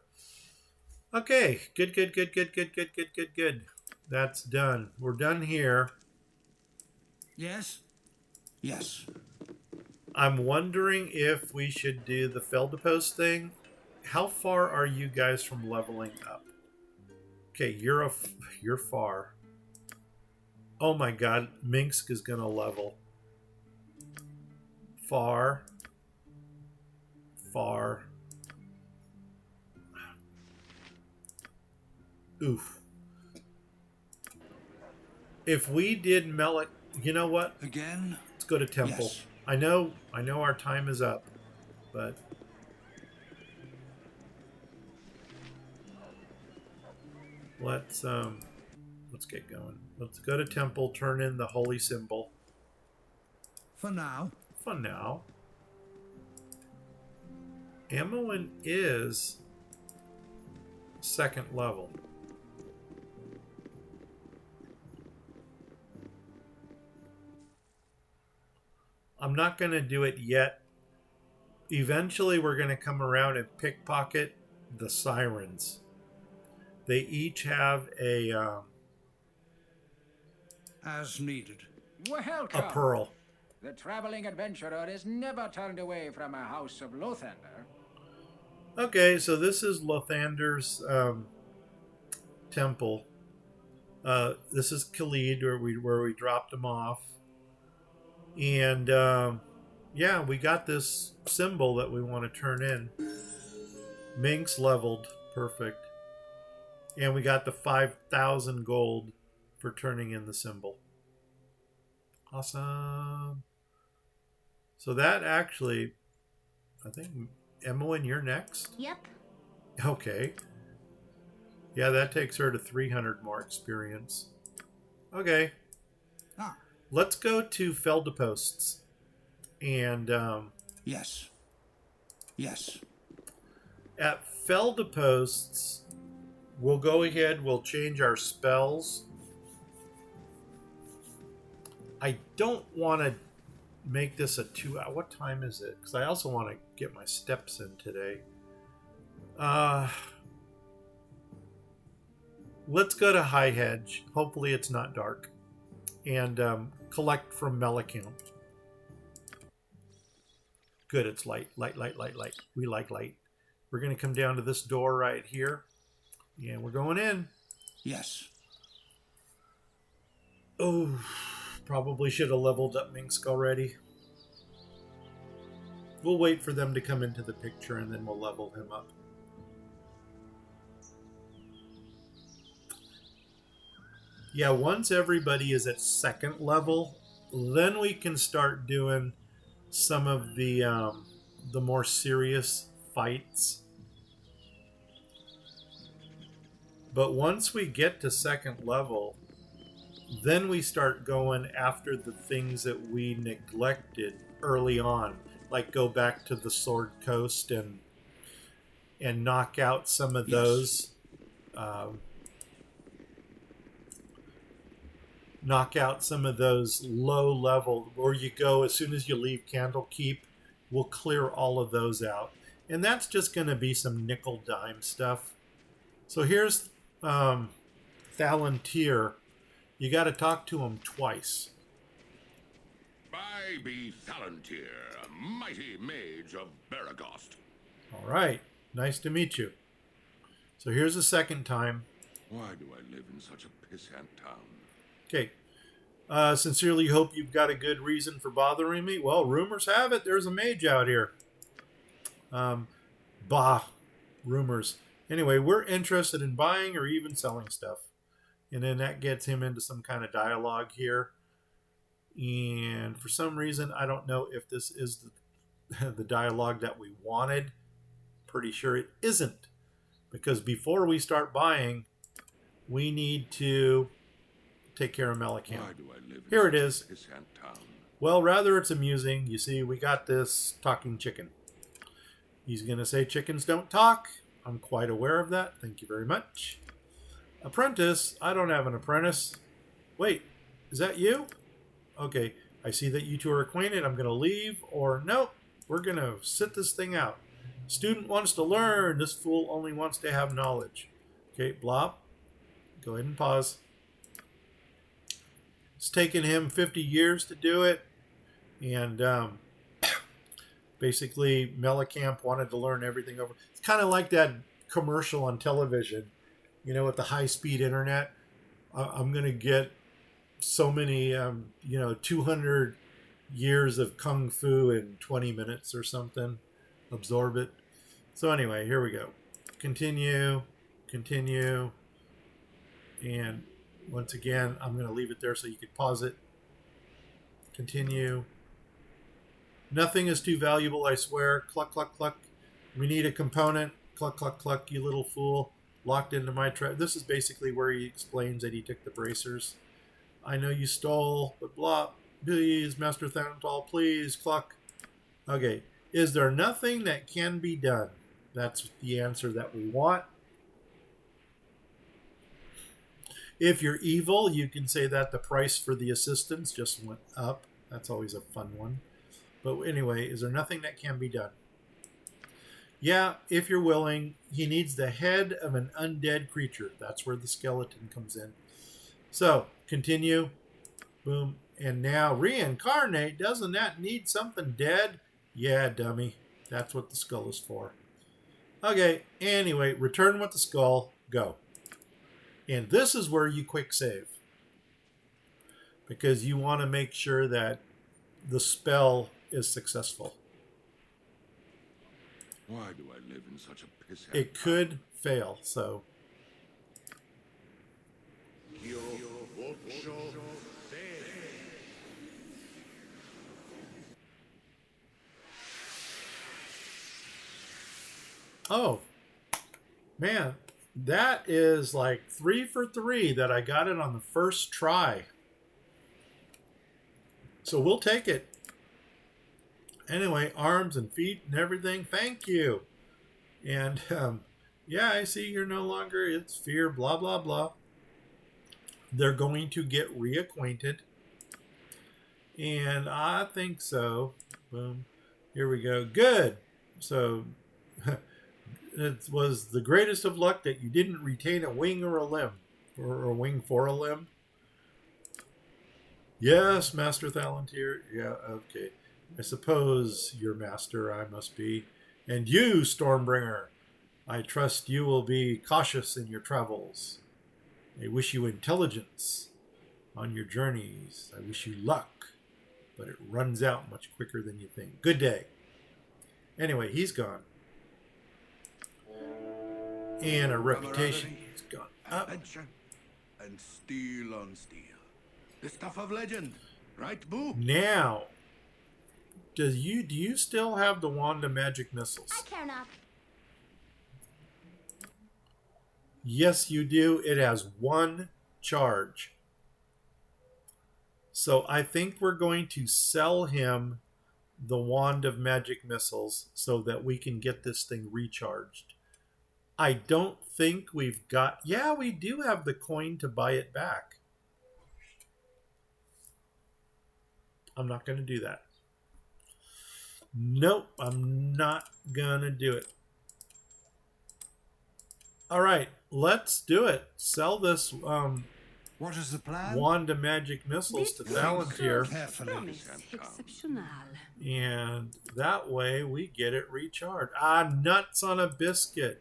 Okay, good. That's done. We're done here. Yes? Yes. I'm wondering if we should do the Feldepost thing. How far are you guys from leveling up? Okay, you're far. Oh my god, Minsk is gonna level. Far. Oof. If we did Melik, you know what? Again? Let's go to Temple. Yes. I know our time is up, but let's get going. Let's go to Temple, turn in the holy symbol. For now. For now. Ammoin is 2nd level. I'm not going to do it yet. Eventually, we're going to come around and pickpocket the sirens. They each have a As needed. Welcome. a pearl. The traveling adventurer is never turned away from a house of Lothander. Okay, so this is Lothander's temple. This is Khalid, where we dropped him off. And yeah, we got this symbol that we want to turn in. Minx leveled. Perfect. And we got the 5,000 gold for turning in the symbol. Awesome. So that actually, I think, Emmeline, you're next? Yep. Okay. Yeah, that takes her to 300 more experience. Okay. Ah. Let's go to Feldeposts. And Yes. Yes. at Feldeposts, we'll go ahead. We'll change our spells. I don't want to make this a 2-hour. What time is it? Because I also want to get my steps in today. Let's go to High Hedge. Hopefully it's not dark. And collect from Melicamp. Good, it's light. Light, light, light, light. We like light. We're going to come down to this door right here. And we're going in. Yes. Oh, probably should have leveled up Minsk already. We'll wait for them to come into the picture and then we'll level him up. Yeah, once everybody is at second level, then we can start doing some of the more serious fights. But once we get to second level, then we start going after the things that we neglected early on, like go back to the Sword Coast and knock out some of those. Knock out some of those low level, or you go as soon as you leave Candlekeep, we'll clear all of those out. And that's just going to be some nickel dime stuff. So here's Thalantir. You got to talk to him twice. I be Thalantir, mighty mage of Baragost. All right. Nice to meet you. So here's the second time. Why do I live in such a pissant town? Okay. Sincerely hope you've got a good reason for bothering me. Well, rumors have it there's a mage out here. Rumors. Anyway, we're interested in buying or even selling stuff. And then that gets him into some kind of dialogue here. And for some reason, I don't know if this is the dialogue that we wanted. Pretty sure it isn't. Because before we start buying, we need to take care of Melicamp. Why do I live in Here it such a is. pissant town? Well, rather it's amusing. You see, we got this talking chicken. He's going to say chickens don't talk. I'm quite aware of that. Thank you very much. Apprentice? I don't have an apprentice. Wait, is that you? Okay, I see that you two are acquainted. I'm going to leave, or no, we're going to sit this thing out. Student wants to learn. This fool only wants to have knowledge. Okay, Blop. Go ahead and pause. It's taken him 50 years to do it. And basically, Melicamp wanted to learn everything over. It's kind of like that commercial on television, you know, with the high-speed internet. I'm going to get so many, 200 years of kung fu in 20 minutes or something. Absorb it. So anyway, here we go. Continue. And once again, I'm going to leave it there so you could pause it. Continue. Nothing is too valuable, I swear. Cluck, cluck, cluck. We need a component. Cluck, cluck, cluck, you little fool. Locked into my trap. This is basically where he explains that he took the bracers. I know you stole, but blah. Please, Master Thantal, please. Cluck. Okay. Is there nothing that can be done? That's the answer that we want. If you're evil, you can say that the price for the assistance just went up. That's always a fun one. But anyway, is there nothing that can be done? Yeah, if you're willing, he needs the head of an undead creature. That's where the skeleton comes in. So, continue. Boom. And now reincarnate. Doesn't that need something dead? Yeah, dummy. That's what the skull is for. Okay, anyway, return with the skull. Go. And this is where you quick save. Because you want to make sure that the spell is successful. Why do I live in such a pissant It could fail, so... Oh, man, that is like 3 for 3 that I got it on the first try. So we'll take it. Anyway, arms and feet and everything, thank you. And Yeah, I see you're no longer. It's fear, blah, blah, blah. They're going to get reacquainted. And I think so. Boom. Here we go. Good. So it was the greatest of luck that you didn't retain a wing or a limb. Or a wing for a limb. Yes, Master Thalantir. Yeah, okay. I suppose your master I must be. And you, Stormbringer, I trust you will be cautious in your travels. I wish you intelligence on your journeys. I wish you luck, but it runs out much quicker than you think. Good day. Anyway, he's gone. And our reputation has gone up. Adventure and steel on steel. The stuff of legend, right, Boo? Now, do you still have the wand of magic missiles? I care not. Yes, you do. It has one charge. So I think we're going to sell him the wand of magic missiles so that we can get this thing recharged. I don't think we've got... Yeah, we do have the coin to buy it back. I'm not going to do that. Nope, I'm not going to do it. All right, let's do it. Sell this What is the plan? wand of magic missiles to Thalantir. Carefully. Promise exceptional. And that way we get it recharged. Ah, nuts on a biscuit.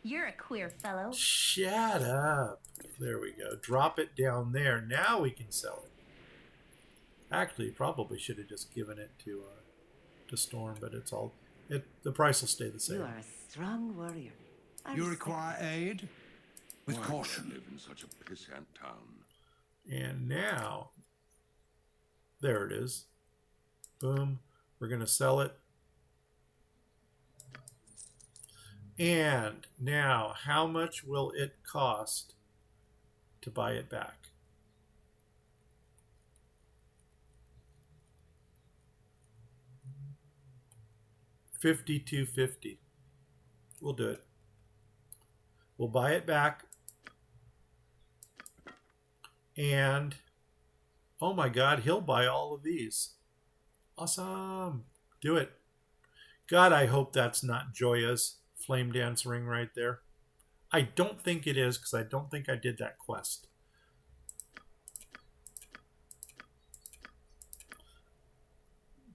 You're a queer fellow. Shut up. There we go. Drop it down there. Now we can sell it. Actually, probably should have just given it to Storm, but it's all... the price will stay the same. You are a strong warrior. I You respect require aid? With Why caution. live in such a pissant town? And now, there it is. Boom. We're going to sell it. And now, how much will it cost to buy it back? $52.50. We'll do it. We'll buy it back. And, oh my God, he'll buy all of these. Awesome. Do it. God, I hope that's not Joya's flame dance ring right there. I don't think it is because I don't think I did that quest.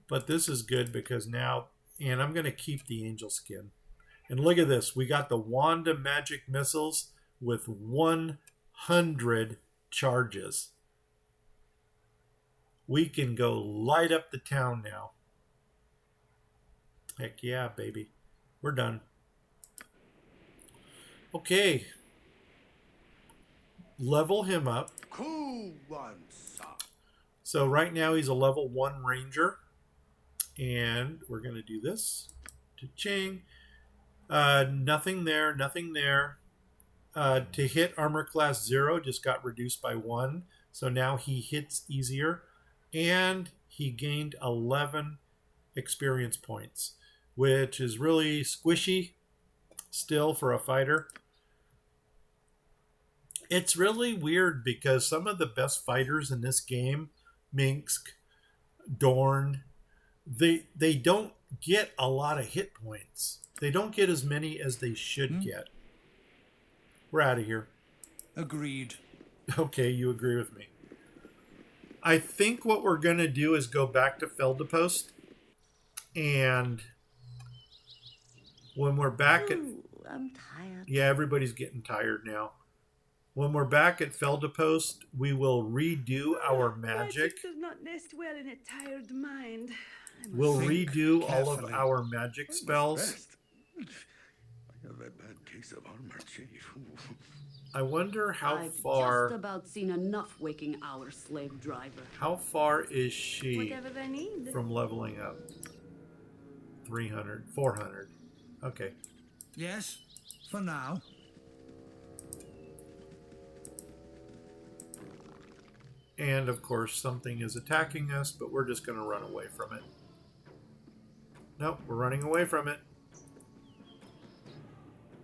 But this is good because now, and I'm going to keep the angel skin. And look at this. We got the wand of magic missiles with 100 charges. We can go light up the town now. Heck yeah, baby. We're done. Okay. Level him up. Who wants some? So right now he's a level 1 ranger. And we're going to do this. Cha-ching. Nothing there, nothing there. To hit armor class 0 just got reduced by 1. So now he hits easier. And he gained 11 experience points, which is really squishy still for a fighter. It's really weird because some of the best fighters in this game, Minsk, Dorn, they don't get a lot of hit points. They don't get as many as they should get. We're out of here. Agreed. Okay, you agree with me. I think what we're going to do is go back to Feldepost. And when we're back at... Ooh, I'm tired. Yeah, everybody's getting tired now. When we're back at Feldepost, we will redo our magic. does not nest well in a tired mind. We'll Think redo all of carefully. our magic spells. Best. I have a bad case of armor, chief. I wonder how I've far... just about seen enough waking hour, slave driver. How far is she Whatever they need. from leveling up? 300, 400. Okay. Yes, for now. And of course, something is attacking us, but we're just going to run away from it. Nope, we're running away from it.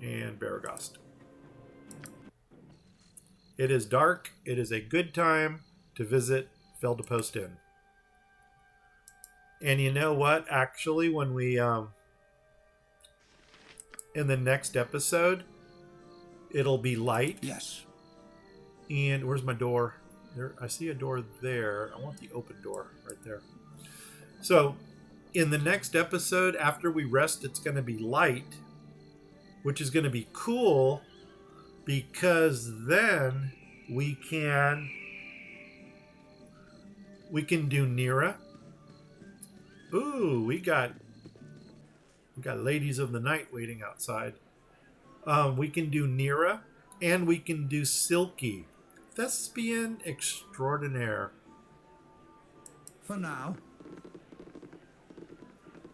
and Baragost. It is dark. It is a good time to visit Feldepost Inn. And you know what? Actually, when we in the next episode, it'll be light. Yes. And where's my door? There, I see a door there. I want the open door right there. So, in the next episode, after we rest, it's going to be light, which is going to be cool because then we can do Nira. Ooh, we got ladies of the night waiting outside. We can do Nira, and we can do Silky. Thespian extraordinaire. For now.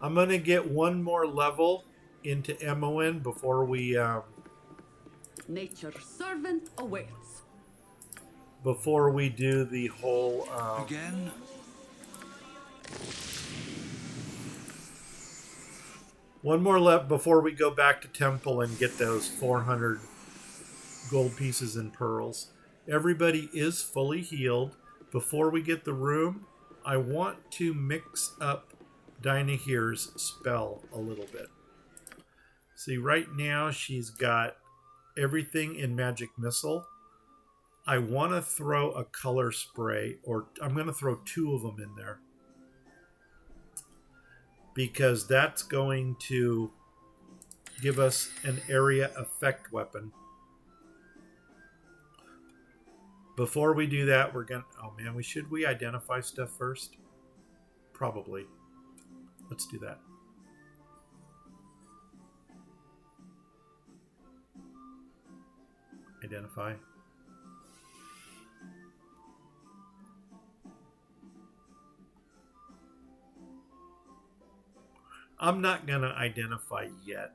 I'm gonna get one more level into MON before we Nature's servant awaits. before we do the whole Again? one more left before we go back to temple and get those 400 gold pieces and pearls. Everybody is fully healed. Before we get the room, I want to mix up Dynahir's spell a little bit. See, right now she's got everything in Magic Missile. I want to throw a color spray, or I'm going to throw 2 of them in there. Because that's going to give us an area effect weapon. Before we do that, we're going to... Oh, man, should we identify stuff first? Probably. Let's do that. Identify. I'm not going to identify yet.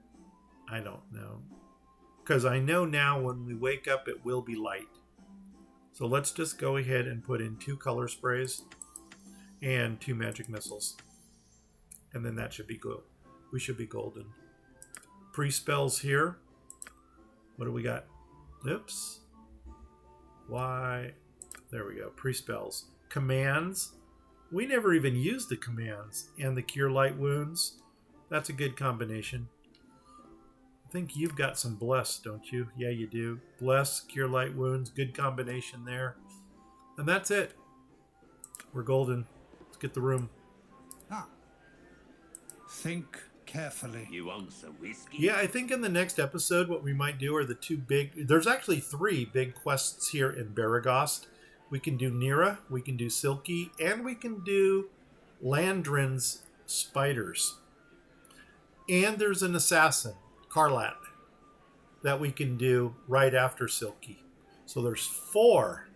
I don't know. Because I know now when we wake up, it will be light. So let's just go ahead and put in 2 color sprays and 2 magic missiles. And then that should be good. We should be golden. Pre-spells here. What do we got? Oops. Why? There we go. Pre-spells. Commands. We never even used the commands. And the Cure Light Wounds. That's a good combination. I think you've got some Bless, don't you? Yeah, you do. Bless, Cure Light Wounds. Good combination there. And that's it. We're golden. Let's get the room. Think carefully. You want some whiskey? Yeah, I think in the next episode, what we might do are the 2 big... There's actually 3 big quests here in Baragost. We can do Nira, we can do Silky, and we can do Landrin's Spiders. And there's an assassin, Carlat, that we can do right after Silky. So there's 4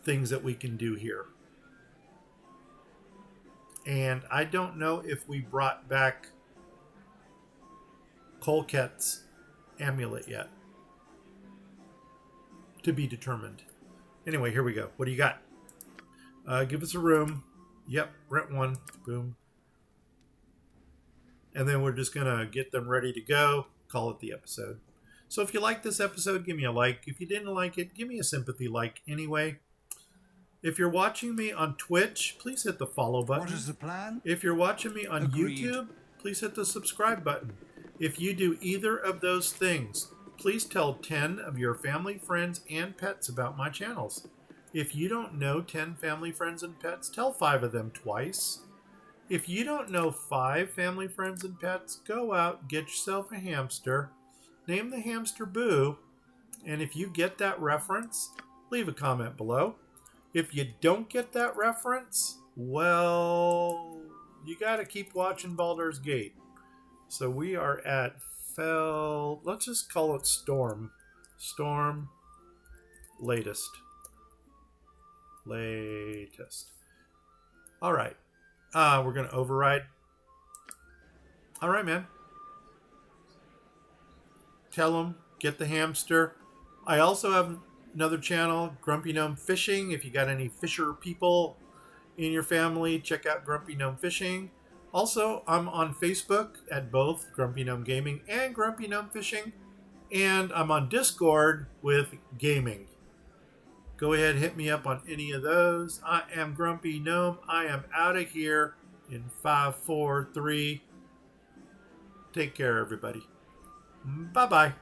things that we can do here. And I don't know if we brought back Kolket's amulet yet. To be determined. Anyway, here we go. What do you got? Give us a room. Yep, rent 1. Boom. And then we're just going to get them ready to go. Call it the episode. So if you like this episode, give me a like. If you didn't like it, give me a sympathy like anyway. If you're watching me on Twitch, please hit the follow button. What is the plan? If you're watching me on Agreed. YouTube, please hit the subscribe button. If you do either of those things, please tell 10 of your family, friends, and pets about my channels. If you don't know 10 family, friends, and pets, tell 5 of them twice. If you don't know 5 family, friends, and pets, go out, get yourself a hamster, name the hamster Boo, and if you get that reference, leave a comment below. If you don't get that reference, well, you got to keep watching Baldur's Gate. So we are at let's just call it Storm. Storm latest. All right. We're going to override. All right, man. Tell them, get the hamster. I also have another channel, Grumpy Gnome Fishing. If you got any fisher people in your family, check out Grumpy Gnome Fishing. Also, I'm on Facebook at both Grumpy Gnome Gaming and Grumpy Gnome Fishing. and I'm on Discord with gaming. Go ahead, hit me up on any of those. I am Grumpy Gnome. I am out of here in 5, 4, 3. Take care, everybody. Bye-bye.